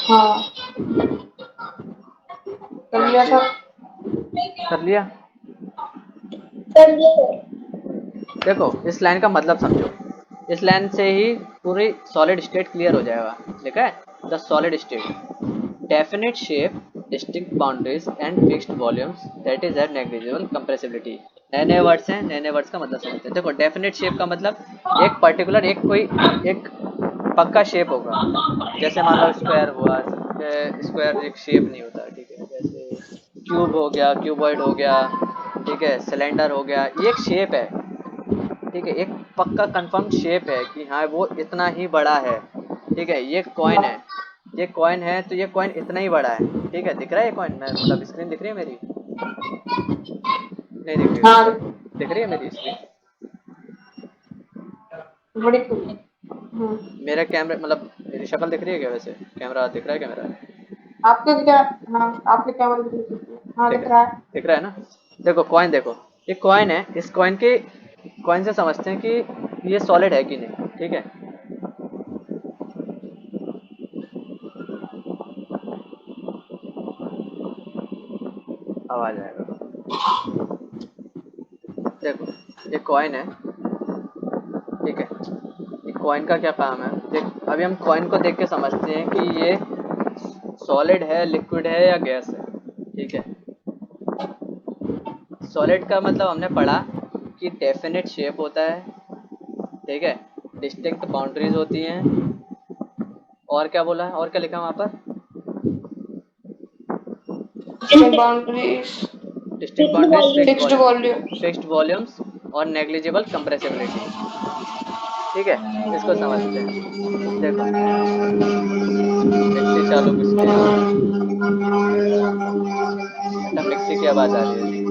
हाँ कर लिया सर। कर लिया? कर लिया सर। देखो इस लाइन का मतलब समझो, इस लाइन से ही पूरी सॉलिड स्टेट क्लियर हो जाएगा। लिखा है the solid state definite shape, distinct boundaries and fixed volumes, that is at negligible compressibility. नए नए वर्ड्स हैं, नए नए वर्ड्स का मतलब समझते हैं। देखो डेफिनेट शेप का मतलब एक पर्टिकुलर, एक कोई एक पक्का शेप होगा, जैसे मान लो स्क्वायर हुआ, स्क्वायर एक शेप नहीं होता, ठीक है, जैसे क्यूब हो गया, क्यूबॉइड हो गया, ठीक है, सिलेंडर हो गया, ये एक शेप है, ठीक है, एक पक्का कंफर्म शेप है कि हाँ वो इतना ही बड़ा है, ठीक है। ये कॉइन है, ये कॉइन है तो ये कॉइन इतना ही बड़ा है, ठीक है, दिख रहा है ये कॉइन, मैं मतलब स्क्रीन दिख रही है मेरी? नहीं दिख रही हाँ है? दिख रही है मेरी स्क्रीन? बड़ी मेरा कैमरा मतलब मेरी शक्ल दिख रही है क्या? वैसे कैमरा दिख रहा है क्या मेरा? आपके क्या? हाँ आपके कैमरे हाँ दिख रहा है। दिख रहा है ना? देखो कॉइन, देखो ये कॉइन है, इस कॉइन के, कॉइन से समझते हैं कि ये सॉलिड है कि नहीं, ठीक है। आवाज आएगा। देखो ये कॉइन है, ठीक है, ये कॉइन का क्या काम है, देख अभी हम कॉइन को देख के समझते हैं कि ये सॉलिड है, लिक्विड है या गैस है, ठीक है। सॉलिड का मतलब हमने पढ़ा कि डेफिनेट शेप होता है, ठीक है, डिस्टिंक्ट बाउंड्रीज होती हैं, और क्या बोला है, और क्या लिखा वहाँ पर? Boundaries, distinct fixed boundaries, volume. Fixed volume. Fixed volumes और नेग्लिजिबल कंप्रेसिबिलिटी, ठीक है। इसको समझते हैं। देखो मिक्सी चालू किसकी है? अच्छा मिक्सी की आवाज आ रही है।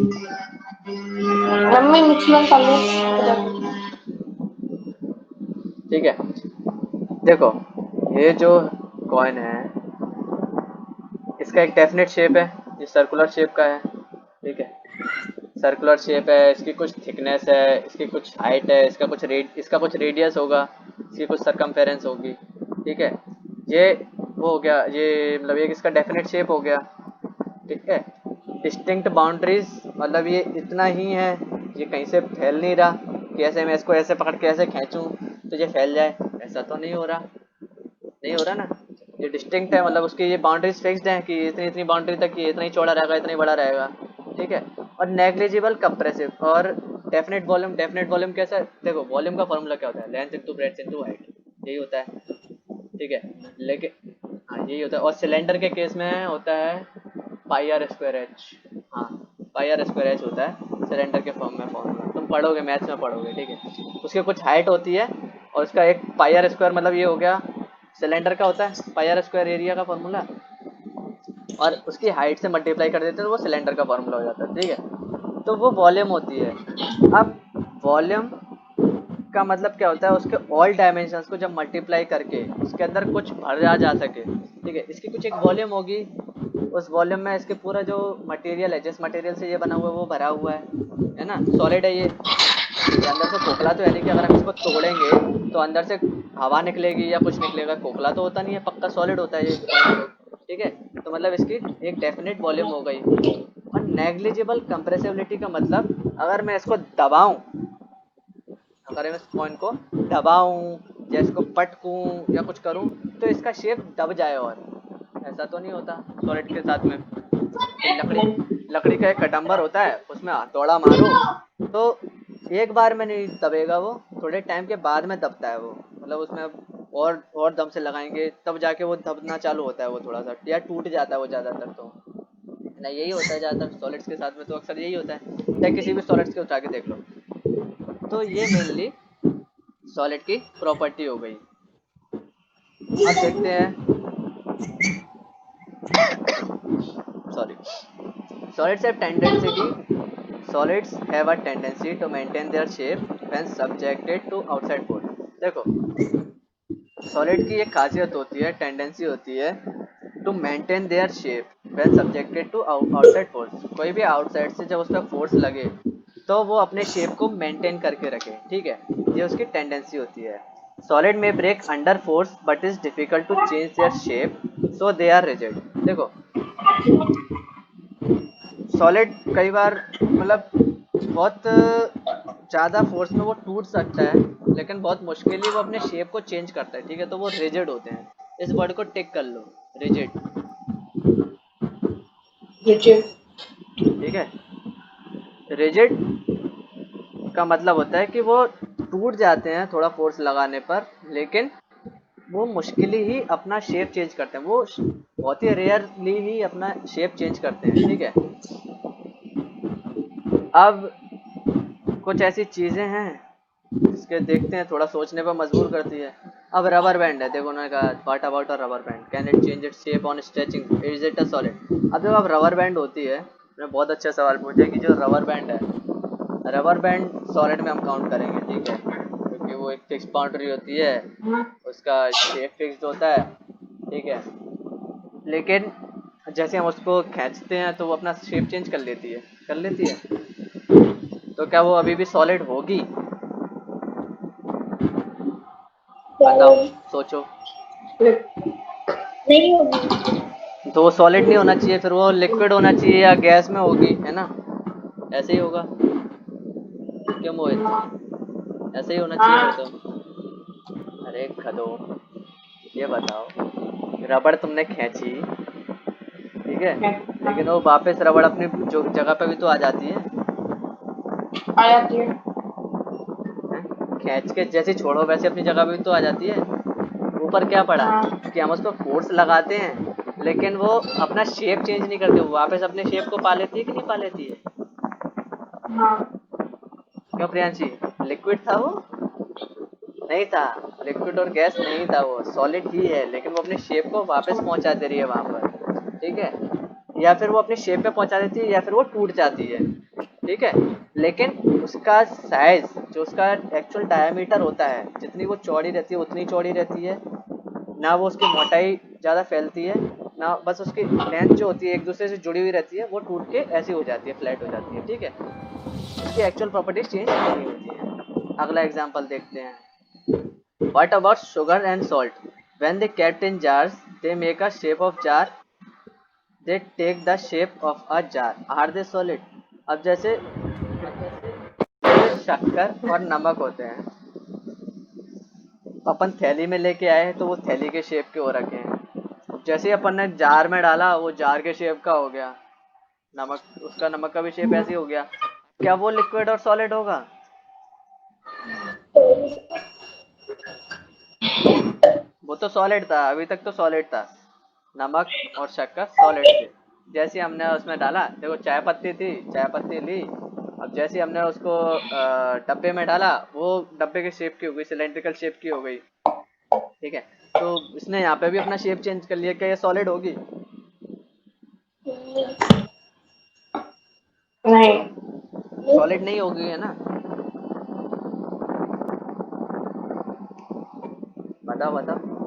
मम्मी मिक्सर चालू। ठीक है, देखो ये जो कॉइन है इसका एक डेफिनेट शेप है, ये सर्कुलर शेप का है, ठीक है, सर्कुलर शेप है, इसकी कुछ थिकनेस है, इसकी कुछ हाइट है, इसका कुछ रेडियस होगा, इसकी कुछ सरकमफेरेंस होगी, ठीक है। ये वो हो गया, ये मतलब एक इसका डेफिनेट शेप हो गया, ठीक है। डिस्टिंक्ट बाउंड्रीज मतलब ये इतना ही है, ये कहीं से फैल नहीं रहा कि ऐसे मैं इसको ऐसे पकड़ के ऐसे खींचूं तो ये फैल जाए, ऐसा तो नहीं हो रहा, नहीं हो रहा ना। ये डिस्टिंक्ट है मतलब उसकी ये बाउंड्रीज फिक्स्ड हैं कि इतनी इतनी बाउंड्री तक ये इतना ही चौड़ा रहेगा, इतना ही बड़ा रहेगा, ठीक है। और नेग्लिजिबल कंप्रेसिव और डेफिनेट वॉल्यूम, डेफिनेट वॉल्यूम कैसा है, देखो वॉल्यूम का फॉर्मूला क्या होता है, length into breadth into height, यही होता है, ठीक है। लेकिन हाँ यही होता है, और सिलेंडर के केस में होता है पाई आर स्क्वायर एच, हाँ पाई आर स्क्वायर एच होता है सिलेंडर के फॉर्म में फॉर्मूला, तुम पढ़ोगे मैथ्स में पढ़ोगे, ठीक है। उसकी कुछ हाइट होती है और उसका एक पाई आर स्क्वायर मतलब ये हो गया, सिलेंडर का होता है पाई आर स्क्वायर एरिया का फॉर्मूला, और उसकी हाइट से मल्टीप्लाई कर देते हैं तो वो सिलेंडर का फॉर्मूला हो जाता है, ठीक है। तो वो वॉल्यूम होती है। अब वॉल्यूम का मतलब क्या होता है, उसके ऑल डायमेंशंस को जब मल्टीप्लाई करके उसके अंदर कुछ भरा जा सके, ठीक है, इसकी कुछ एक वॉल्यूम होगी, उस वॉल्यूम में इसके पूरा जो मटेरियल है, जिस मटेरियल से ये बना हुआ है वो भरा हुआ है ना, सॉलिड है ये अंदर से खोखला तो है नहीं कि अगर हम इसको तोड़ेंगे तो अंदर से हवा निकलेगी या कुछ निकलेगा, खोखला तो होता नहीं है, पक्का सॉलिड होता है ये कॉइन तो, ठीक है। तो मतलब इसकी एक डेफिनेट वॉल्यूम हो गई। और नेग्लिजिबल कंप्रेसिबिलिटी का मतलब अगर मैं इसको दबाऊं, अगर मैं इस कॉइन को दबाऊं या इसको पटकूं या कुछ करूं तो इसका शेप दब जाए, और ऐसा तो नहीं होता सॉलिड के साथ में। कि लकड़ी का एक कटम्बर होता है, उसमें हथौड़ा मारो तो एक बार में नहीं दबेगा वो, थोड़े टाइम के बाद में दबता है वो, मतलब उसमें और दम से लगाएंगे तब जाके वो दबना चालू होता है वो थोड़ा सा, या टूट जाता है वो ज़्यादातर तो ना, यही होता है ज़्यादातर सॉलिड्स के साथ में, तो अक्सर यही होता है, चाहे किसी भी सॉलिड्स के उठा के देख लो। तो ये मेनली सॉलिड की प्रॉपर्टी हो गई। अब देखते हैं, सॉरी, सॉलिड्स हैव टेंडेंसी की solids have a tendency to maintain their shape when subjected to outside force. देखो सॉलिड की एक खासियत होती है, टेंडेंसी होती है to maintain their shape when subjected to outside force. कोई भी आउटसाइड से जब उस पर फोर्स लगे तो वो अपने शेप को मेंटेन करके रखे, ठीक है, ये उसकी टेंडेंसी होती है। सॉलिड में break under force but is difficult to change their shape so they are rigid. देखो सॉलिड कई बार मतलब बहुत ज़्यादा फोर्स में वो टूट सकता है, लेकिन बहुत मुश्किल ही वो अपने शेप को चेंज करता है, ठीक है, तो वो रिजिड होते हैं। इस वर्ड को टिक कर लो, रिजिड, रिजिड। ठीक है। रिजिड का मतलब होता है कि वो टूट जाते हैं थोड़ा फोर्स लगाने पर, लेकिन वो मुश्किल ही अपना शेप चेंज करते हैं, वो बहुत ही रेयरली ही अपना शेप चेंज करते हैं, ठीक है। अब कुछ ऐसी चीज़ें हैं जिसके देखते हैं थोड़ा सोचने पर मजबूर करती है। अब रबर बैंड है, देखो उन्होंने कहा what about a rubber band, can it change its shape on stretching, is it a solid. अब देखो अब रबर बैंड होती है, मैंने बहुत अच्छा सवाल पूछा कि जो रबर बैंड है, रबर बैंड सॉलिड में हम काउंट करेंगे, ठीक है, क्योंकि वो एक फिक्स बाउंड्री होती है, उसका शेप फिक्स्ड होता है, ठीक है। लेकिन जैसे हम उसको खींचते हैं तो वो अपना शेप चेंज कर लेती है, कर लेती है, तो क्या वो अभी भी सॉलिड होगी? बताओ, सोचो। नहीं होगी। तो वो सॉलिड नहीं होना चाहिए, फिर वो लिक्विड होना चाहिए या गैस में होगी, है ना, ऐसे ही होगा, क्यों मोहित, ऐसे ही होना चाहिए फिर हाँ। तो। अरे खदो, ये बताओ, रबड़ तुमने खींची, ठीक है, लेकिन वो वापस रबड़ अपनी जो जगह पे भी तो आ जाती है, आ जाती है। हैं? खींच के जैसे छोड़ो वैसे अपनी जगह पे भी तो आ जाती है। ऊपर क्या पड़ा हाँ। कि हम उस पर फोर्स लगाते हैं, लेकिन वो अपना शेप चेंज नहीं करती, वो वापस अपने शेप को पा लेती है कि नहीं पा लेती है? हाँ। क्यों प्रियांशी, लिक्विड था वो? नहीं था, लिक्विड और गैस नहीं था, वो सॉलिड ही है, लेकिन वो अपने शेप को वापस पहुंचा दे रही है वहां पर, ठीक है, या फिर वो अपने शेप पे पहुंचा देती है या फिर वो टूट जाती है, ठीक है। लेकिन उसका साइज, जो उसका एक्चुअल डायमीटर होता है, जितनी वो चौड़ी रहती है उतनी चौड़ी रहती है, ना वो उसकी मोटाई ज़्यादा फैलती है, ना बस उसकी लेंथ जो होती है एक दूसरे से जुड़ी हुई रहती है, वो टूट के ऐसी हो जाती है, फ्लैट हो जाती है, ठीक है। उसकी एक्चुअल प्रॉपर्टीज चेंज नहीं होती है। अगला एग्जांपल देखते हैं। What about sugar and salt? When they kept in jars, they make a shape of jar. They take the shape of a jar. Are they solid? अब जैसे शक्कर और नमक होते हैं, अपन थैली में लेके आए तो वो थैली के शेप के हो रखे हैं, जैसे ही अपन ने जार में डाला वो जार के शेप का हो गया, नमक, उसका नमक का भी शेप ऐसे ही हो गया। क्या वो लिक्विड और सॉलिड होगा? वो तो सॉलिड था, अभी तक तो सॉलिड था, नमक और शक्कर सॉलिड थे। जैसे हमने उसमें डाला, देखो चाय पत्ती थी, चाय पत्ती ली, अब जैसे हमने उसको डब्बे में डाला, वो डब्बे के शेप की हो गई, सिलेंड्रिकल शेप की हो गई, ठीक है। तो इसने यहाँ पे भी अपना शेप चेंज कर लिया, क्या ये सॉलिड होगी? नहीं। सॉलिड नहीं होगी, है ना, बताओ बताओ।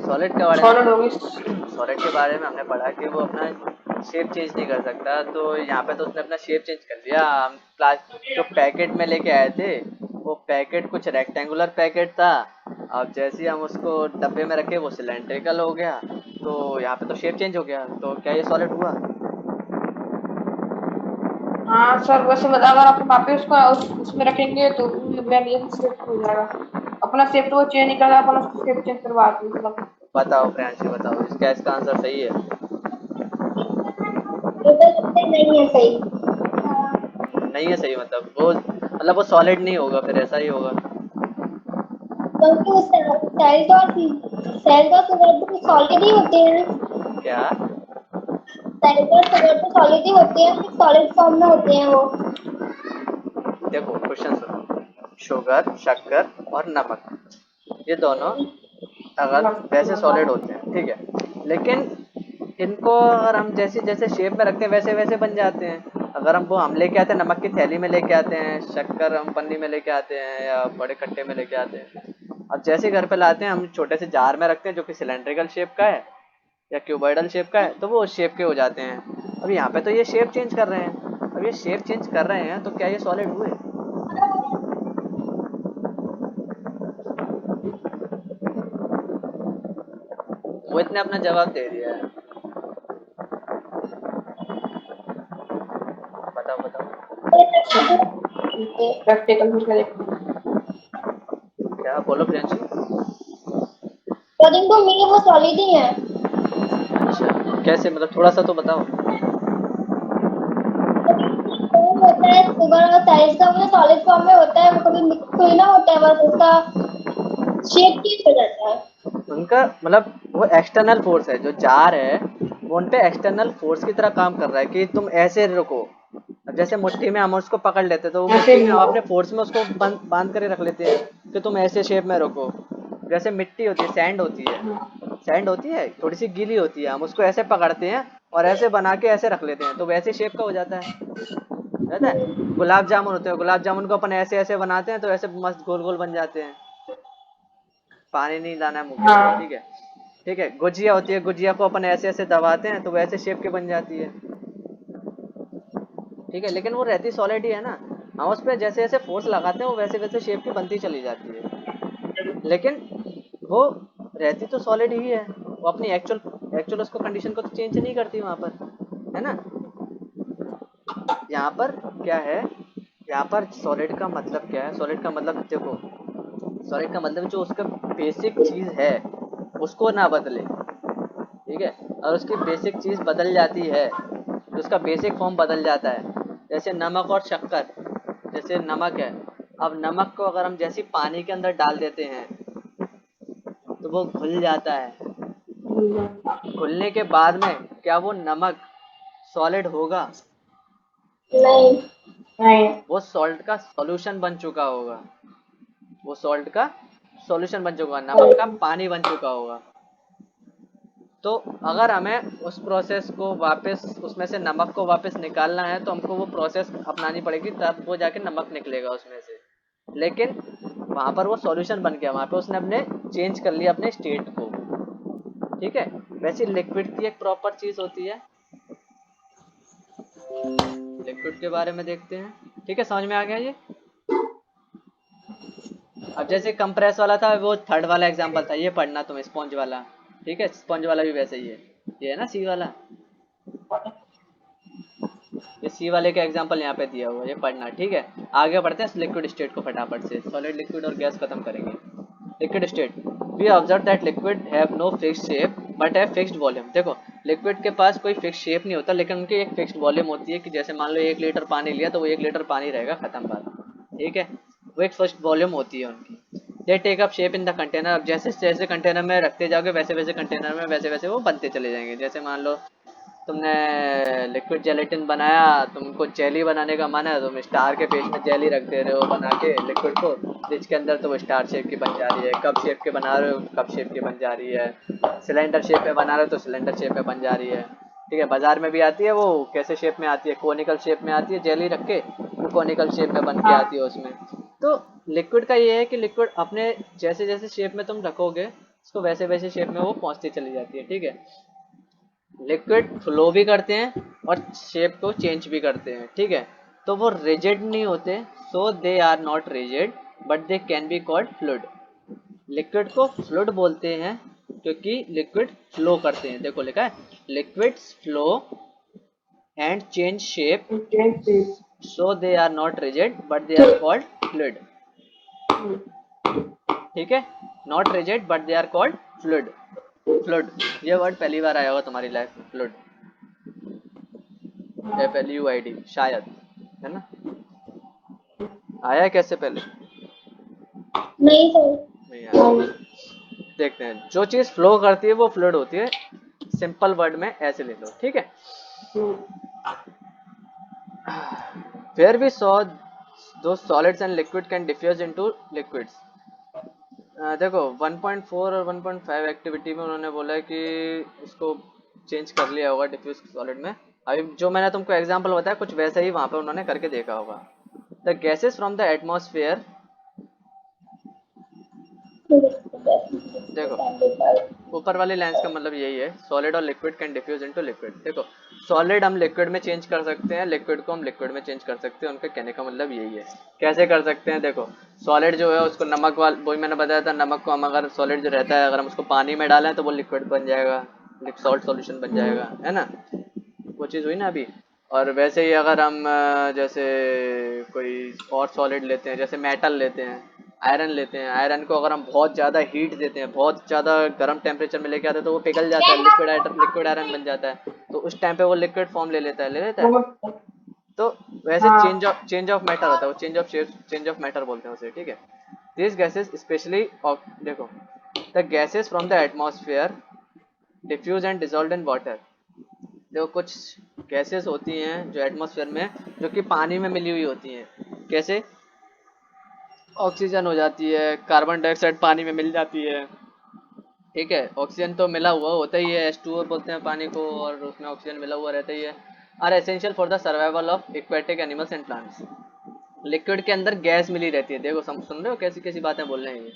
सॉलिड के बारे में सॉलिड होगी। सॉलिड के बारे में हमने पढ़ा कि वो अपना शेप चेंज नहीं कर सकता, तो यहाँ पे तो उसने अपना शेप चेंज कर लिया। हम प्लास्टिक जो पैकेट में लेके आए थे, वो पैकेट कुछ रेक्टेंगुलर पैकेट था, अब जैसे ही हम उसको डब्बे में रखे वो सिलेंड्रिकल हो गया, तो यहाँ पे तो शेप चेंज हो गया, तो क्या ये सॉलिड हुआ? हाँ सर, वैसे बता, अगर आप वापस उसको उसमें रखेंगे तो वैनियन शिफ्ट हो जाएगा, अपना शेप तो वो चेंज नहीं करता, अपन उसको शेप चेंज करवाते हैं मतलब। बताओ प्रियांशी, बताओ इसका आंसर सही है? ये तो सबसे नहीं है सही। नहीं है सही, मतलब वो सॉलिड नहीं होगा, फिर ऐसा ही होगा। क्योंकि उस सेल्स और सुगर तो सॉलिड ही होते हैं। क्या? सेल्स और सुगर तो सॉलिड ही होते हैं, सॉलिड फॉर्म में होते हैं वो। देखो क्वेश्चन सुनो, शुगर, शक्कर और नमक, ये दोनों अगर वैसे सॉलिड होते हैं, ठीक है, लेकिन इनको अगर हम जैसे जैसे शेप में रखते हैं वैसे वैसे बन जाते हैं। अगर हम लेके आते हैं, नमक की थैली में लेके आते हैं, शक्कर हम पन्नी में लेके आते हैं या बड़े कट्टे में लेके आते हैं। अब जैसे घर पे लाते हैं, हम छोटे से जार में रखते हैं जो कि सिलेंड्रिकल शेप का है या क्यूबॉइडल शेप का है, तो वो उस शेप के हो जाते हैं। अब यहाँ पे तो ये शेप चेंज कर रहे हैं, अब ये शेप चेंज कर रहे हैं तो क्या ये सॉलिड हुए? मोहित ने अपना जवाब दे दिया है। बताओ बताओ। प्रैक्टिकल में देखते हैं। क्या बोलो प्रियांशी? अकॉर्डिंग टू मी वो सॉलिड ही है। अच्छा, कैसे, मतलब थोड़ा सा तो बताओ। फॉर्म होता है सुगर और साइज का, वो सॉलिड फॉर्म में होता है, वो कभी मिक्स थोड़ी ना होता है, बस उसका शेप चेंज हो जाता है। उनका मतलब वो एक्सटर्नल फोर्स है, जो जार है वो उन पे एक्सटर्नल फोर्स की तरह काम कर रहा है कि तुम ऐसे रुको। अब जैसे मुट्ठी में हम उसको पकड़ लेते तो वो ऐसे मुट्ठी में नहीं हम होगा। अपने फोर्स में उसको बांध कर रख लेते हैं कि तुम ऐसे शेप में रुको। जैसे मिट्टी होती है, सैंड होती है, सैंड होती है थोड़ी सी गीली होती है, हम उसको ऐसे पकड़ते हैं और ऐसे बना के ऐसे रख लेते हैं तो वैसे शेप का हो जाता है। रहता है। गुलाब जामुन होते हैं, गुलाब जामुन को अपन ऐसे ऐसे बनाते हैं तो ऐसे मस्त गोल गोल बन जाते हैं। पानी नहीं लाना है मुंह के अंदर, ठीक हाँ। है। ठीक है, गुजिया होती है, गुजिया को अपन ऐसे ऐसे दबाते हैं तो वैसे शेप की बन जाती है। ठीक है, लेकिन वो रहती सॉलिड ही है ना। हम उस पर जैसे जैसे फोर्स लगाते हैं वो वैसे वैसे शेप की बनती चली जाती है, लेकिन वो रहती तो सॉलिड ही है। वो अपनी एक्चुअल एक्चुअल उसको कंडीशन को तो चेंज नहीं करती वहां पर, है ना। यहाँ पर क्या है, यहाँ पर सॉलिड का मतलब क्या है? सॉलिड का मतलब देखो, सॉलिड का मतलब जो उसका बेसिक चीज है उसको ना बदले, ठीक है। और उसकी बेसिक चीज बदल जाती है तो उसका बेसिक फॉर्म बदल जाता है। जैसे नमक और शक्कर, जैसे नमक है, अब नमक को अगर हम जैसे पानी के अंदर डाल देते हैं तो वो घुल जाता है। घुलने के बाद में क्या वो नमक सॉलिड होगा? नहीं। नहीं। वो सॉल्ट का सॉल्यूशन बन चुका होगा, वो सॉल्ट का सॉल्यूशन बन चुका होगा, नमक का पानी बन चुका होगा। तो अगर हमें उस प्रोसेस को वापस, उसमें से नमक को वापस निकालना है तो हमको वो प्रोसेस अपनानी पड़ेगी, तब वो जाके नमक निकलेगा उसमें से। लेकिन वहां पर वो सॉल्यूशन बन गया, वहां पे उसने अपने चेंज कर लिया अपने स्टेट को, ठीक है। वैसे लिक्विड की एक प्रॉपर चीज होती है, लिक्विड के बारे में देखते हैं, ठीक है। समझ में आ गया ये? अब जैसे कंप्रेस वाला था वो थर्ड वाला एग्जांपल था, ये पढ़ना तुम स्पॉन्ज वाला, ठीक है। स्पॉन्ज वाला भी वैसे ही है, ये है ना सी वाला, ये सी वाले का एग्जांपल यहाँ पे दिया हुआ है, ये पढ़ना, ठीक है। आगे बढ़ते हैं लिक्विड स्टेट को फटाफट से, सॉलिड, लिक्विड और गैस खत्म करेंगे। Liquid state, we observe that liquid have no fixed shape but have fixed volume. देखो लिक्विड के पास कोई फिक्स शेप नहीं होता, लेकिन उनकी एक फिक्स्ड वॉल्यूम होती है कि जैसे मान लो 1 लीटर पानी लिया तो वो 1 लीटर पानी रहेगा, खत्म बात, ठीक है। वो एक फिक्स्ड वॉल्यूम होती है उनकी। They take up shape in the container, अब जैसे जैसे कंटेनर में रखते जाओगे वैसे वैसे कंटेनर में वैसे वैसे वो बनते चले जाएंगे। जैसे मान लो तुमने लिक्विड जेलेटिन बनाया, तुमको जेली बनाने का मन है, तुम स्टार के पेज में जेली रख दे रहे हो बना के लिक्विड को, फ्रिज के अंदर तो वो स्टार शेप की बन जा रही है। कप शेप के बना रहे हो, कप शेप की बन जा रही है। सिलेंडर शेप में बना रहे हो तो सिलेंडर शेप में बन जा रही है, ठीक है। बाजार में भी आती है वो, कैसे शेप में आती है, कोनिकल शेप में आती है, जेली रख के वो कोनिकल शेप में बन के आती है उसमें। तो लिक्विड का ये है कि लिक्विड अपने जैसे जैसे शेप में तुम रखोगे उसको वैसे वैसे शेप में वो पहुंचती चली जाती है, ठीक है। लिक्विड फ्लो भी करते हैं और शेप को चेंज भी करते हैं, ठीक है। तो वो रिजिड नहीं होते, so they are not rigid but they can be called fluid. Liquid को फ्लूइड बोलते हैं क्योंकि लिक्विड फ्लो करते हैं, देखो लिखा है liquids flow and change shape, so they are not rigid but they are called fluid. ठीक है, not rigid but they are called fluid. Fluid, ये वर्ड पहली बार आया होगा तुम्हारी लाइफ में, फ्लूइड, FLUID शायद, है ना? आया है कैसे पहले? नहीं सर। नहीं आया। देखते हैं, जो चीज फ्लो करती है वो फ्लूइड होती है, सिंपल वर्ड में ऐसे ले लो, ठीक है। Where we saw those solids and liquid can diffuse into liquids. देखो 1.4 और 1.5 एक्टिविटी में उन्होंने बोला है कि इसको चेंज कर लिया होगा डिफ्यूज सॉलिड में। अभी जो मैंने तुमको एग्जांपल बताया कुछ वैसा ही वहां पे उन्होंने करके देखा होगा। The gases from the atmosphere, देखो ऊपर वाली लाइंस का मतलब यही है, सॉलिड और liquid can diffuse into liquid. देखो सॉलिड हम लिक्विड में चेंज कर सकते हैं, लिक्विड को हम लिक्विड में चेंज कर सकते हैं, उनके कहने का मतलब यही है। कैसे कर सकते हैं? देखो सॉलिड जो है उसको नमक वही मैंने बताया था, नमक को हम अगर सॉलिड जो रहता है अगर हम उसको पानी में डालें तो वो लिक्विड बन जाएगा, सॉल्ट सॉल्यूशन बन जाएगा, है ना? वो चीज़ हुई ना अभी। और वैसे ही अगर हम जैसे कोई और सॉलिड लेते हैं, जैसे मेटल लेते हैं, आयरन लेते हैं, आयरन को अगर हम बहुत ज़्यादा हीट देते हैं, बहुत ज़्यादा गर्म टेम्परेचर में लेके आते हैं तो वो पिघल जाता है, लिक्विड आयरन बन जाता है, तो उस टाइम पे वो लिक्विड फॉर्म ले लेता है। तो वैसे चेंज ऑफ मैटर होता है, वो चेंज ऑफ मैटर बोलते हैं उसे, ठीक है। दिस गैसेस स्पेशली ऑफ, देखो the gases from the atmosphere diffuse and dissolve in water. देखो कुछ गैसेस होती हैं जो एटमॉस्फेयर में, जो कि पानी में मिली हुई होती हैं। कैसे? ऑक्सीजन हो जाती है, कार्बन डाइऑक्साइड पानी में मिल जाती है, ठीक है। ऑक्सीजन तो मिला हुआ होता ही है, H2O बोलते हैं पानी को, और उसमें ऑक्सीजन मिला हुआ रहता ही है। Are essential for the survival of aquatic animals and plants. Liquid के अंदर गैस मिली रहती है, देखो सुन रहे हो कैसी कैसी बातें बोल रहे हैं ये,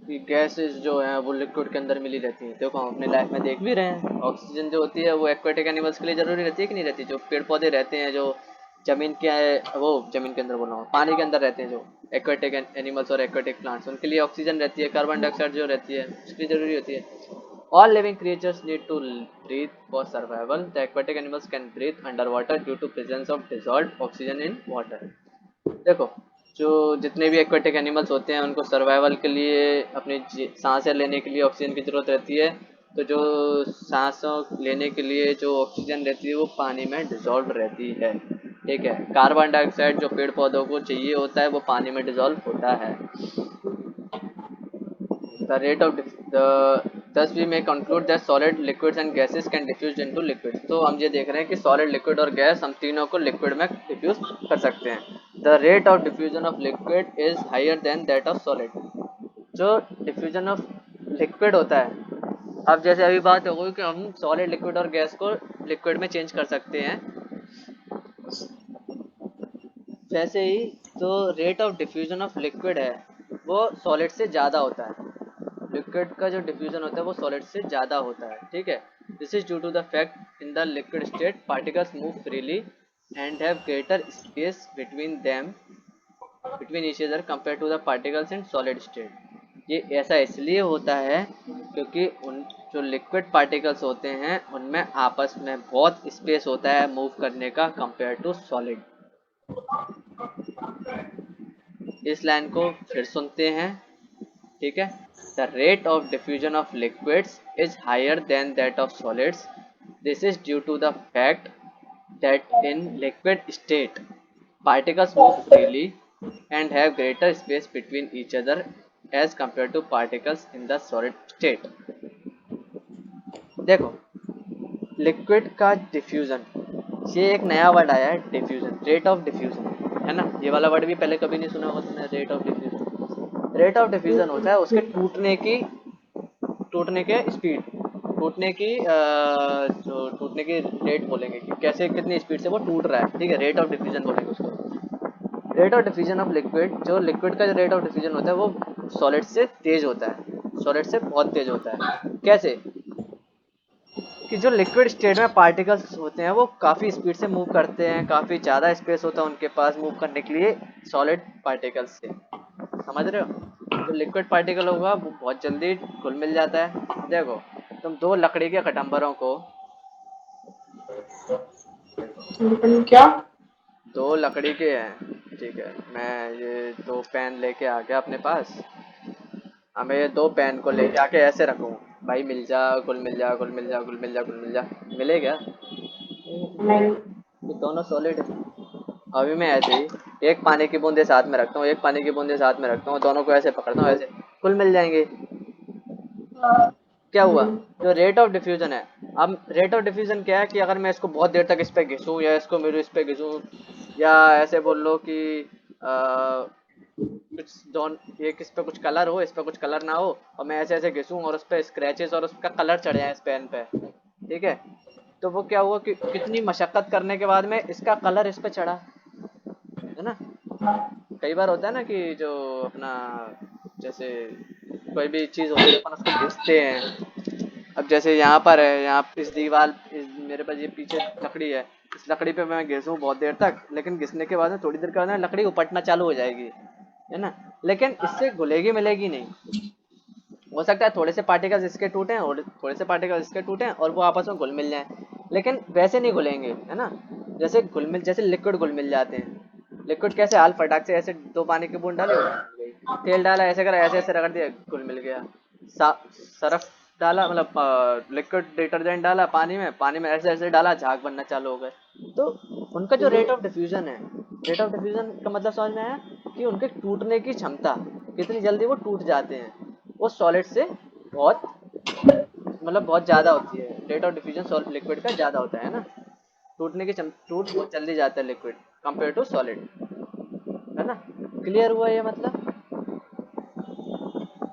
कि गैसेस जो हैं वो लिक्विड के अंदर मिली रहती हैं। देखो हम अपने लाइफ में देख भी रहे हैं, ऑक्सीजन जो होती है वो एक्वेटिक एनिमल्स के लिए जरूरी रहती है कि नहीं रहती? जो पेड़ पौधे रहते हैं, जो जमीन के वो जमीन के अंदर बोल रहा हूँ, पानी के अंदर रहते हैं, जो एक्वेटिक एनिमल्स और एक्वेटिक प्लांट्स, उनके लिए ऑक्सीजन रहती है, कार्बन डाइऑक्साइड जो रहती है उसकी जरूरी होती है। All living creatures need to breathe for survival. The aquatic animals can breathe under water due to presence of dissolved oxygen in water. देखो जो जितने भी एक्वेटिक एनिमल्स होते हैं उनको सर्वाइवल के लिए, अपनी सांसें लेने के लिए ऑक्सीजन की ज़रूरत रहती है। तो जो सांसों लेने के लिए जो ऑक्सीजन रहती है वो पानी में डिसॉल्व रहती है, ठीक है। कार्बन डाइऑक्साइड जो पेड़ पौधों को चाहिए होता है वो पानी में डिसॉल्व होता है। The rate of thus we may conclude that solid, liquids and gases can diffuse into liquids। तो हम ये देख रहे हैं कि solid, liquid और gas हम तीनों को liquid में diffuse कर सकते हैं। The rate of diffusion of liquid is higher than that of solid। जो diffusion of liquid होता है, अब जैसे अभी बात हो गई कि हम solid, liquid और gas को liquid में change कर सकते हैं, वैसे ही जो rate of diffusion of liquid है वो solid से ज़्यादा होता है। लिक्विड का जो डिफ्यूजन होता है वो सॉलिड से ज़्यादा होता है, ठीक है। This is due to the fact in the liquid state particles move freely and have greater space between each other compare to the particles in solid state. ये ऐसा इसलिए होता है क्योंकि उन जो लिक्विड पार्टिकल्स होते हैं उनमें आपस में बहुत स्पेस होता है मूव करने का कंपेयर टू सॉलिड। इस लाइन को फिर सुनते हैं, ठीक है। The rate of diffusion of liquids is higher than that of solids. This is due to the fact that in liquid state particles move freely and have greater space between each other as compared to particles in the solid state। देखो liquid का diffusion, ये एक नया word आया है, diffusion, rate of diffusion, है ना? ये वाला वर्ड भी पहले कभी नहीं सुना होगा तुमने, rate of diffusion. Rate of diffusion होता है उसके टूटने के स्पीड, जो टूटने की रेट बोलेंगे कि कैसे कितनी स्पीड से वो टूट रहा है, ठीक है, रेट ऑफ डिफ्यूजन बोलेंगे उसको। Rate of diffusion of liquid, जो लिक्विड का जो रेट ऑफ डिफ्यूजन होता है वो सॉलिड से तेज होता है, सॉलिड से बहुत तेज होता है। कैसे? कि जो लिक्विड स्टेट में पार्टिकल्स होते हैं वो काफ़ी स्पीड से मूव करते हैं, काफ़ी ज़्यादा स्पेस होता है उनके पास मूव करने के लिए सॉलिड पार्टिकल्स से, समझ रहे हो? जो लिक्विड पार्टिकल होगा वो बहुत जल्दी घुल मिल जाता है। देखो तुम दो लकड़ी के खटंबरों को, क्या? दो लकड़ी के हैं ठीक है, मैं ये 2 पेन लेके आ गया अपने पास। अब मैं ये 2 पेन को लेके आके ऐसे रखूँ, भाई मिल जा, गुल मिल जा, गुल मिल जा, गुल मिल जा, गुल मिल जा, मिले क्या? नहीं। ये दोनों सॉलिड है। अभी मैं ऐसे ही एक पानी की बूंदे साथ में रखता हूँ, एक पानी की बूंदे साथ में रखता हूँ, दोनों को ऐसे पकड़ता हूँ, ऐसे गुल मिल जाएंगे। हाँ। क्या हुआ? जो रेट ऑफ डिफ्यूजन है, अब रेट ऑफ डिफ्यूजन क्या है कि अगर मैं इसको बहुत देर तक इस पे घिसूं या इसको मेरे इस पे घिसूं, या ऐसे बोल लो कि कुछ दोन, एक इस पे कुछ कलर हो, इस पे कुछ कलर ना हो, और मैं ऐसे ऐसे घिसूं और उस पे स्क्रैचेस और उसका कलर चढ़ जाए इस पेन पे, ठीक है, तो वो क्या हुआ कि कितनी मशक्कत करने के बाद में इसका कलर इस पे चढ़ा, है ना। कई बार होता है ना कि जो अपना, जैसे कोई भी चीज़ होती है अपन उसको घिसते हैं। अब जैसे यहाँ पर है, यहाँ इस दीवार मेरे पास ये पीछे लकड़ी है, इस लकड़ी पे मैं घिसूँ बहुत देर तक, लेकिन घिसने के बाद में थोड़ी देर के बाद में लकड़ी उपटना चालू हो जाएगी, है ना, लेकिन इससे घुलेगी मिलेगी नहीं। हो सकता है थोड़े से पार्टिकल्स इसके टूटे हैं और थोड़े से पार्टिकल्स इसके टूटे हैं और वो आपस में घुल मिल जाएं, लेकिन वैसे नहीं घुलेंगे, है ना। जैसे घुल मिल, जैसे लिक्विड घुल मिल जाते हैं। लिक्विड कैसे? हाल फटाक से ऐसे 2 पानी की बूंद डाली, तेल डाला, ऐसे करा, ऐसे ऐसे रगड़ दिया, घुल मिल गया। सरफ डाला, मतलब लिक्विड डिटर्जेंट डाला पानी में, पानी में ऐसे ऐसे डाला, झाग बनना चालू हो गए। तो उनका जो रेट ऑफ डिफ्यूजन है, रेट ऑफ डिफ्यूजन का मतलब समझ में आया कि उनके टूटने की क्षमता, कितनी जल्दी वो टूट जाते हैं, वो सॉलिड से बहुत, मतलब बहुत ज़्यादा होती है। रेट ऑफ डिफ्यूजन लिक्विड का ज़्यादा होता है ना, टूटने की टूट बहुत जल्दी जाता है लिक्विड कंपेयर टू सॉलिड, है ना। क्लियर हुआ ये मतलब?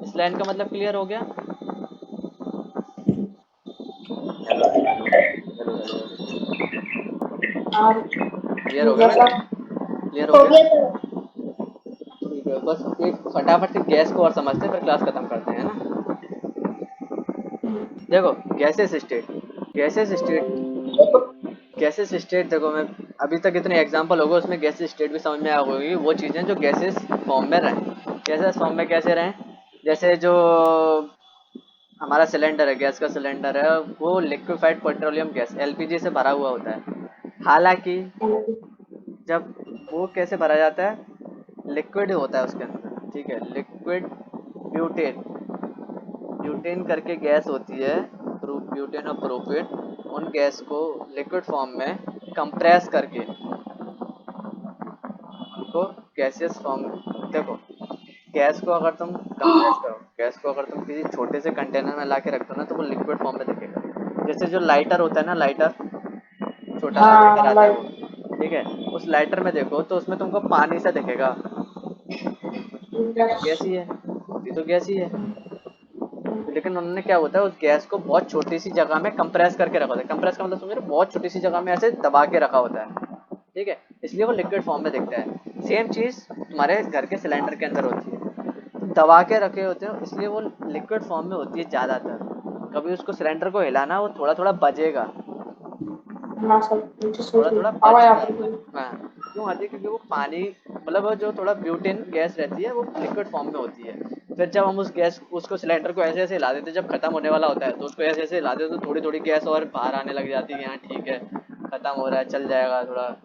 इस लाइन का मतलब क्लियर हो गया? हेलो हेलो हेलो, और क्लियर हो गया जैसा बेटा? क्लियर हो हो गया? गया सर। ठीक है, बस एक फटाफट से गैस को और समझते हैं, फिर क्लास खत्म करते हैं ना। देखो, gases state, gases state, gases state, देखो मैं अभी तक इतने एग्जांपल हो गए, उसमें गैसेस स्टेट भी समझ में आ गई, वो चीज़ें जो गैसेस फॉर्म में रहें। गैसेस फॉर्म में कैसे रहें? जैसे जो हमारा सिलेंडर है, गैस का सिलेंडर है, वो लिक्विफाइड पेट्रोलियम गैस एलपीजी से भरा हुआ होता है। हालांकि जब वो कैसे भरा जाता है, लिक्विड होता है उसके अंदर, ठीक है, लिक्विड ब्यूटेन, ब्यूटेन करके गैस होती है, ब्यूटेन और प्रोपेन, उन गैस को लिक्विड फॉर्म में कंप्रेस करके उनको गैसियस फॉर्म में, देखो गैस को अगर तुम कंप्रेस करो, गैस को अगर तुम किसी छोटे से कंटेनर में ला के रख दो ना, तो वो लिक्विड फॉर्म में दिखेगा। जैसे जो लाइटर होता है ना, लाइटर, छोटा सा लाइटर हाँ आता है लाइट। वो, ठीक है, उस लाइटर में देखो तो उसमें तुमको पानी सा दिखेगा, गैस ही है, ये तो गैस ही है। लेकिन उन्होंने क्या होता है, उस गैस को बहुत छोटी सी जगह में कंप्रेस करके रखा होता है। कंप्रेस का मतलब समझ रहे हो? बहुत छोटी सी जगह में ऐसे दबा के रखा होता है, ठीक है, इसलिए वो लिक्विड फॉर्म में दिखता है। सेम चीज तुम्हारे घर के सिलेंडर के अंदर होती है, तुम दबा के रखे होते हो, इसलिए वो लिक्विड फॉर्म में होती है ज्यादातर। कभी उसको सिलेंडर को हिलाना, वो थोड़ा थोड़ा बजेगा, हाँ सर, मुझे थोड़ा सोच रही थोड़ा आवाज बजेगा। आती है। हाँ, क्यों आती है? क्योंकि वो पानी, मतलब वो जो थोड़ा ब्यूटेन गैस रहती है वो लिक्विड फॉर्म में होती है। फिर जब हम उस गैस उसको सिलेंडर को ऐसे ऐसे हिला देते हैं, जब खत्म होने वाला होता है तो उसको ऐसे ऐसे हिला देते हैं, तो थोड़ी थोड़ी गैस और बाहर आने लग जाती है कि हाँ ठीक है, खत्म हो रहा है, चल जाएगा। थोड़ा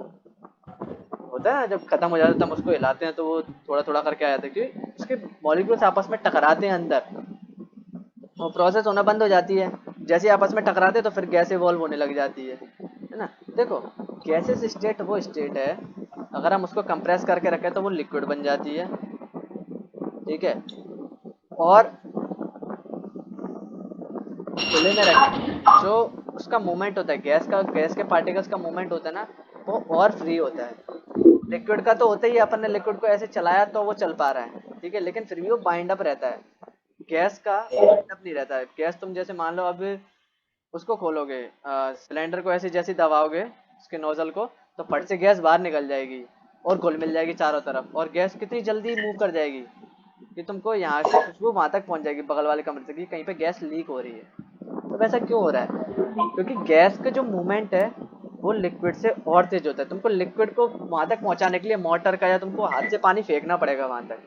होता है ना, जब खत्म हो जाता है तो हम उसको हिलाते हैं तो वो थोड़ा थोड़ा करके आ जाता है, क्योंकि उसके मॉलिक्यूल्स आपस में टकराते हैं अंदर, वो प्रोसेस होना बंद हो जाती है। जैसे ही आपस में टकराते हैं तो फिर गैस इवॉल्व होने लग जाती है ना। देखो, गैसेस स्टेट वो स्टेट है, अगर हम उसको कंप्रेस करके रखें तो वो लिक्विड बन जाती है, ठीक है, और खुले में रखें, जो उसका मूवमेंट होता है, गैस का, गैस के पार्टिकल्स का मूवमेंट होता है ना, वो और फ्री होता है। लिक्विड का तो होता ही है, अपन ने लिक्विड को ऐसे चलाया तो वो चल पा रहा है, ठीक है, लेकिन फिर भी वो बाइंड अप रहता है। गैस का बाइंड अप नहीं रहता है। गैस तुम जैसे मान लो अब उसको खोलोगे, सिलेंडर को ऐसे जैसे दबाओगे उसके नोजल को, तो फट से गैस बाहर निकल जाएगी और घुल मिल जाएगी चारों तरफ, और गैस कितनी जल्दी मूव कर जाएगी कि तुमको यहाँ से खुशबू वहां तक पहुंच जाएगी बगल वाले कमरे से कि कहीं पे गैस लीक हो रही है। तो वैसा क्यों हो रहा है? क्योंकि गैस का जो मूवमेंट है वो लिक्विड से और तेज होता है। तुमको लिक्विड को वहां तक पहुंचाने के लिए मोटर का या तुमको हाथ से पानी फेंकना पड़ेगा वहां तक,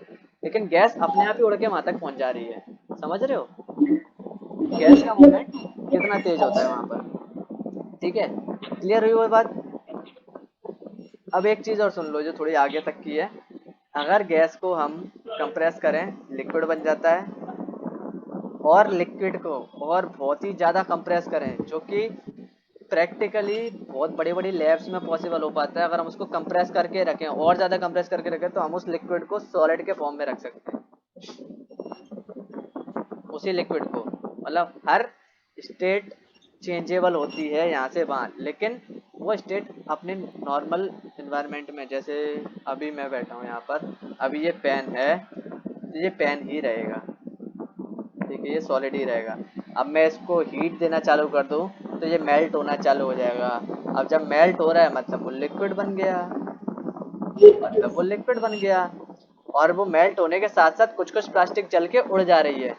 लेकिन गैस अपने आप ही उड़ के वहां तक पहुंच जा रही है। समझ रहे हो गैस का मूवमेंट कितना तेज होता है वहां पर? ठीक है, क्लियर हुई वो बात? अब एक चीज़ और सुन लो जो थोड़ी आगे तक की है। अगर गैस को हम कंप्रेस करें लिक्विड बन जाता है, और लिक्विड को और बहुत ही ज़्यादा कंप्रेस करें, जो कि प्रैक्टिकली बहुत बड़ी बड़ी लैब्स में पॉसिबल हो पाता है। अगर हम उसको कंप्रेस करके रखें और ज़्यादा कंप्रेस करके रखें तो हम उस लिक्विड को सॉलिड के फॉर्म में रख सकते हैं। उसी लिक्विड को, मतलब हर स्टेट चेंजेबल होती है यहाँ से वहाँ, लेकिन वो स्टेट अपने नॉर्मल इन्वायरमेंट में, जैसे अभी मैं बैठा हूँ यहाँ पर, अभी ये पेन है तो ये पेन ही रहेगा, ठीक है, ये सॉलिड ही रहेगा। अब मैं इसको हीट देना चालू कर दूँ तो ये मेल्ट होना चालू हो जाएगा। अब जब मेल्ट हो रहा है मतलब वो लिक्विड बन गया, मतलब वो लिक्विड बन गया। और वो मेल्ट होने के साथ साथ कुछ कुछ प्लास्टिक जल के उड़ जा रही है,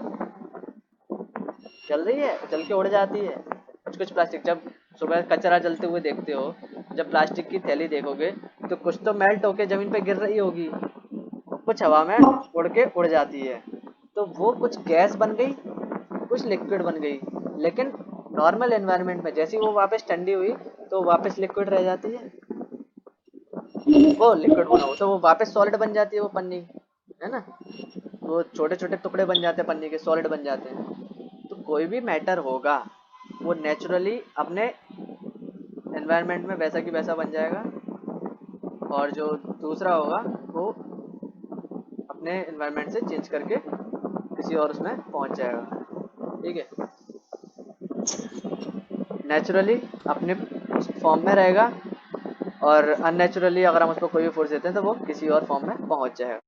चल रही है, चल के उड़ जाती है कुछ कुछ प्लास्टिक। जब सुबह कचरा जलते हुए देखते हो, जब प्लास्टिक की थैली देखोगे तो कुछ तो मेल्ट होके जमीन पे गिर रही होगी, कुछ हवा में उड़ के उड़ जाती है। तो वो कुछ गैस बन गई, कुछ लिक्विड बन गई। लेकिन नॉर्मल एनवायरनमेंट में जैसे ही वो वापस ठंडी हुई तो वापस लिक्विड रह जाती है, वो लिक्विड बना हो तो वो वापस सॉलिड बन जाती है, वो पन्नी है ना, वो छोटे छोटे टुकड़े बन जाते हैं पन्नी के, सॉलिड बन जाते हैं। तो कोई भी मैटर होगा वो नेचुरली अपने एनवायरनमेंट में वैसा की वैसा बन जाएगा, और जो दूसरा होगा वो अपने एनवायरनमेंट से चेंज करके किसी और उसमें पहुंच जाएगा, ठीक है। नेचुरली अपने फॉर्म में रहेगा, और अननेचुरली अगर हम उसको कोई भी फोर्स देते हैं तो वो किसी और फॉर्म में पहुंच जाएगा।